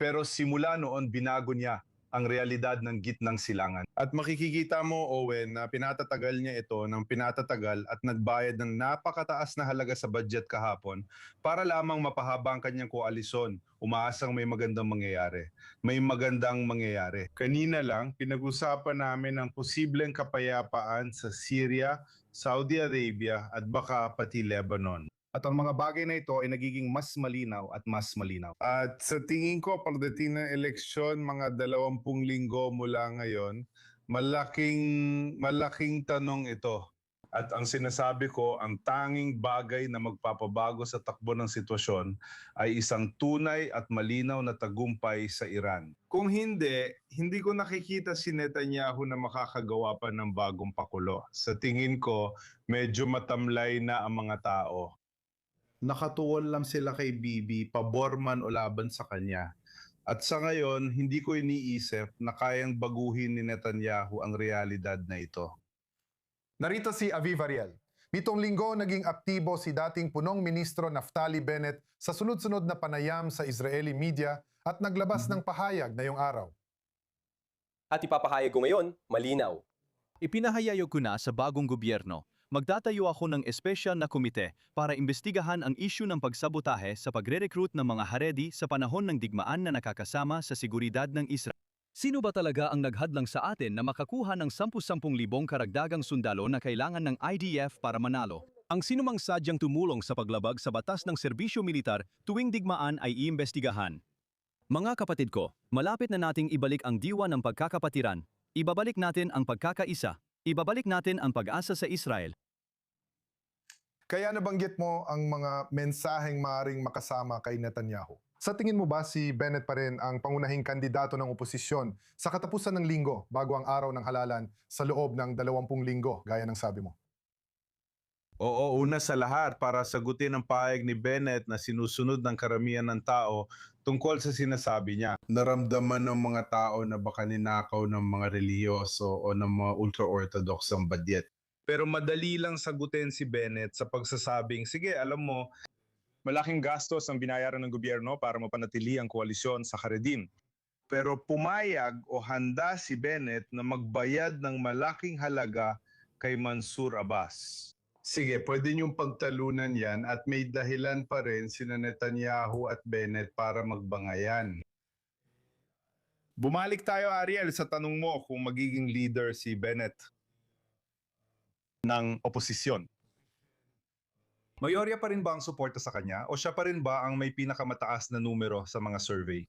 pero simula noon binago niya ang realidad ng gitnang silangan. At makikikita mo, Owen, na pinatatagal niya ito ng pinatatagal at nagbayad ng napakataas na halaga sa budget kahapon para lamang mapahaba ang kanyang koalisyon. Umaasang may magandang mangyayari. May magandang mangyayari. Kanina lang, pinag-usapan namin ang posibleng kapayapaan sa Syria, Saudi Arabia at baka pati Lebanon. At ang mga bagay na ito ay nagiging mas malinaw at mas malinaw. At sa tingin ko, pagdating ng eleksyon, mga 20 linggo mula ngayon, malaking tanong ito. At ang sinasabi ko, ang tanging bagay na magpapabago sa takbo ng sitwasyon ay isang tunay at malinaw na tagumpay sa Iran. Kung hindi, hindi ko nakikita si Netanyahu na makakagawa pa ng bagong pakulo. Sa tingin ko, medyo matamlay na ang mga tao. Nakatuon lang sila kay Bibi, pabor man o laban sa kanya. At sa ngayon, hindi ko iniisip na kayang baguhin ni Netanyahu ang realidad na ito. Narito si Aviv Ariel. Nitong linggo, naging aktibo si dating punong ministro Naftali Bennett sa sunod-sunod na panayam sa Israeli media at naglabas ng pahayag ngayong araw. At ipapahayag ko ngayon, malinaw. Ipinahayag ko na sa bagong gobyerno, magtatayo ako ng espesyal na komite para imbestigahan ang isyu ng pagsabotahe sa pagre-recruit ng mga Haredi sa panahon ng digmaan na nakakasama sa seguridad ng Israel. Sino ba talaga ang naghadlang sa atin na makakuha ng 10,000 karagdagang sundalo na kailangan ng IDF para manalo? Ang sinumang sadyang tumulong sa paglabag sa batas ng serbisyo militar tuwing digmaan ay iimbestigahan. Mga kapatid ko, malapit na nating ibalik ang diwa ng pagkakapatiran. Ibabalik natin ang pagkakaisa. Ibabalik natin ang pag-asa sa Israel. Kaya nabanggit mo ang mga mensaheng maaaring makasama kay Netanyahu. Sa tingin mo ba si Bennett pa rin ang pangunahing kandidato ng oposisyon sa katapusan ng linggo bago ang araw ng halalan sa loob ng 20 linggo, gaya ng sabi mo? Oo, una sa lahat, para sagutin ang pahayag ni Bennett na sinusunod ng karamihan ng tao tungkol sa sinasabi niya. Naramdaman ng mga tao na baka ninakaw ng mga relihiyoso o ng mga ultra-orthodox ang badyet. Pero madali lang sagutin si Bennett sa pagsasabing, sige, alam mo, malaking gastos ang binayaran ng gobyerno para mapanatili ang koalisyon sa Haredim. Pero pumayag o handa si Bennett na magbayad ng malaking halaga kay Mansour Abbas. Sige, pwede niyong pagtalunan yan at may dahilan pa rin sina Netanyahu at Bennett para magbangayan. Bumalik tayo, Ariel, sa tanong mo kung magiging leader si Bennett ng oposisyon. Mayorya pa rin ba ang suporta sa kanya o siya pa rin ba ang may pinakamataas na numero sa mga survey?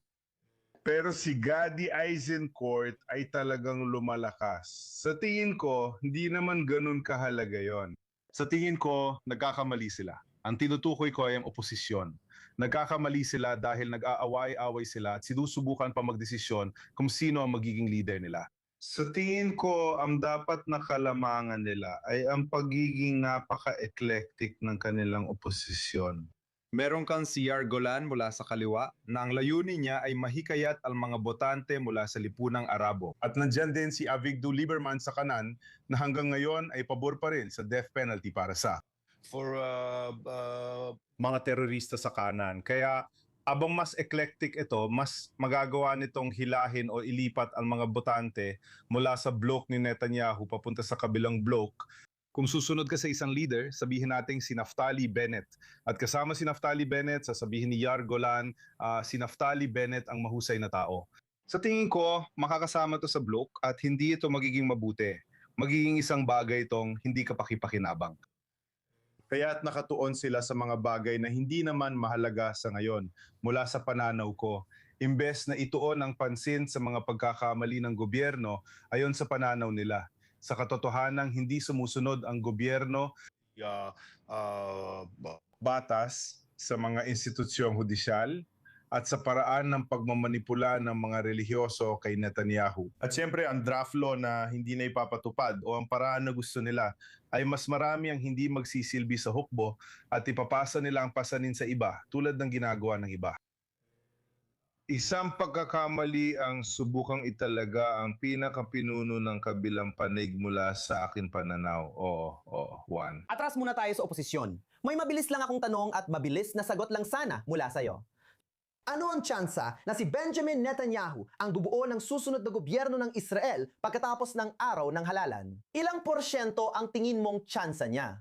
Pero si Gadi Eisencourt ay talagang lumalakas. Sa tingin ko, hindi naman ganun kahalaga yon. Sa tingin ko, nagkakamali sila. Ang tinutukoy ko ay ang oposisyon. Nagkakamali sila dahil nag-aaway-away sila at sinusubukan pa magdesisyon kung sino ang magiging leader nila. Sa tingin ko, ang dapat na kalamangan nila ay ang pagiging napaka-eclectic ng kanilang oposisyon. Meron kang si Yargolan mula sa kaliwa na ang layunin niya ay mahikayat ang mga botante mula sa lipunang Arabo. At nandyan din si Avigdor Lieberman sa kanan na hanggang ngayon ay pabor pa rin sa death penalty para sa mga terorista sa kanan. Kaya abang mas eclectic ito, mas magagawa nitong hilahin o ilipat ang mga botante mula sa bloke ni Netanyahu papunta sa kabilang bloke. Kung susunod ka sa isang leader, sabihin natin si Naftali Bennett. At kasama si Naftali Bennett, sasabihin ni Yargolan, si Naftali Bennett ang mahusay na tao. Sa tingin ko, makakasama to sa bloke at hindi ito magiging mabuti. Magiging isang bagay itong hindi kapakipakinabang. Kaya't nakatuon sila sa mga bagay na hindi naman mahalaga sa ngayon mula sa pananaw ko. Imbes na ituon ang pansin sa mga pagkakamali ng gobyerno, ayon sa pananaw nila. Sa katotohanan, hindi sumusunod ang gobyerno batas sa mga institusyong hudisyal at sa paraan ng pagmamanipula ng mga relihiyoso kay Netanyahu. At siyempre, ang draft law na hindi na ipapatupad o ang paraan na gusto nila ay mas marami ang hindi magsisilbi sa hukbo at ipapasa nila ang pasanin sa iba tulad ng ginagawa ng iba. Isang pagkakamali ang subukang italaga ang pinakapinuno ng kabilang panig mula sa akin pananaw. Juan. Atras muna tayo sa oposisyon. May mabilis lang akong tanong at mabilis na sagot lang sana mula sa'yo. Ano ang tsansa na si Benjamin Netanyahu ang bubuo ng susunod na gobyerno ng Israel pagkatapos ng araw ng halalan? Ilang porsyento ang tingin mong tsansa niya?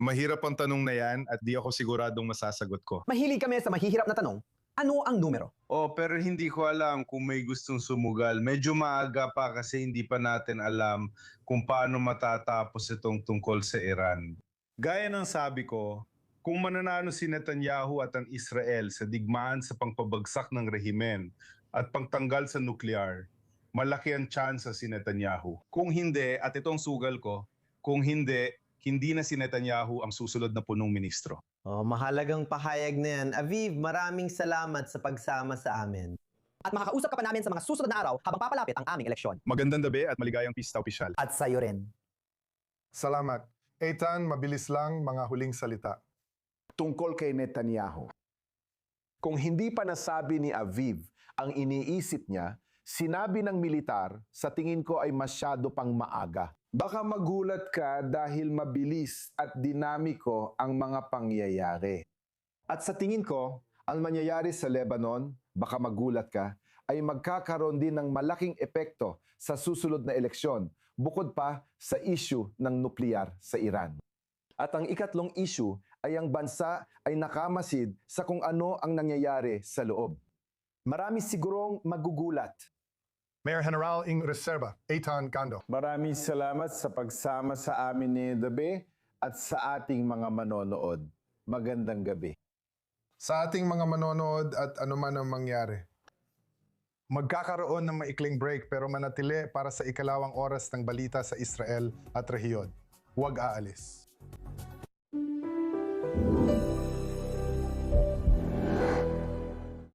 Mahirap ang tanong na yan at di ako siguradong masasagot ko. Mahilig kami sa mahihirap na tanong. Ano ang numero? Pero hindi ko alam kung may gustong sumugal. Medyo maaga pa kasi hindi pa natin alam kung paano matatapos itong tungkol sa Iran. Gaya ng sabi ko, kung mananalo si Netanyahu at ang Israel sa digmaan sa pangpabagsak ng rehimen at pagtanggal sa nuklear, malaki ang tsansa si Netanyahu. Kung hindi, at itong sugal ko, kung hindi na si Netanyahu ang susunod na punong ministro. Mahalagang pahayag na yan. Aviv, maraming salamat sa pagsama sa amin. At makakausap ka pa namin sa mga susunod na araw habang papalapit ang aming eleksyon. Magandang gabi at maligayang pista opisyal. At sa'yo rin. Salamat. Eitan, mabilis lang mga huling salita. Tungkol kay Netanyahu. Kung hindi pa nasabi ni Aviv ang iniisip niya, sinabi ng militar, sa tingin ko ay masyado pang maaga. Baka magulat ka dahil mabilis at dinamiko ang mga pangyayari. At sa tingin ko, ang mangyayari sa Lebanon, baka magulat ka, ay magkakaroon din ng malaking epekto sa susunod na eleksyon, bukod pa sa issue ng nuklear sa Iran. At ang ikatlong issue ay ang bansa ay nakamasid sa kung ano ang nangyayari sa loob. Marami sigurong magugulat. Mayor General ing Reserva, Eitan Cando. Maraming salamat sa pagsama sa amin ni Dabe at sa ating mga manonood. Magandang gabi. Sa ating mga manonood at anuman ang mangyari, magkakaroon ng maikling break pero manatili para sa ikalawang oras ng balita sa Israel at rehiyon. Huwag aalis.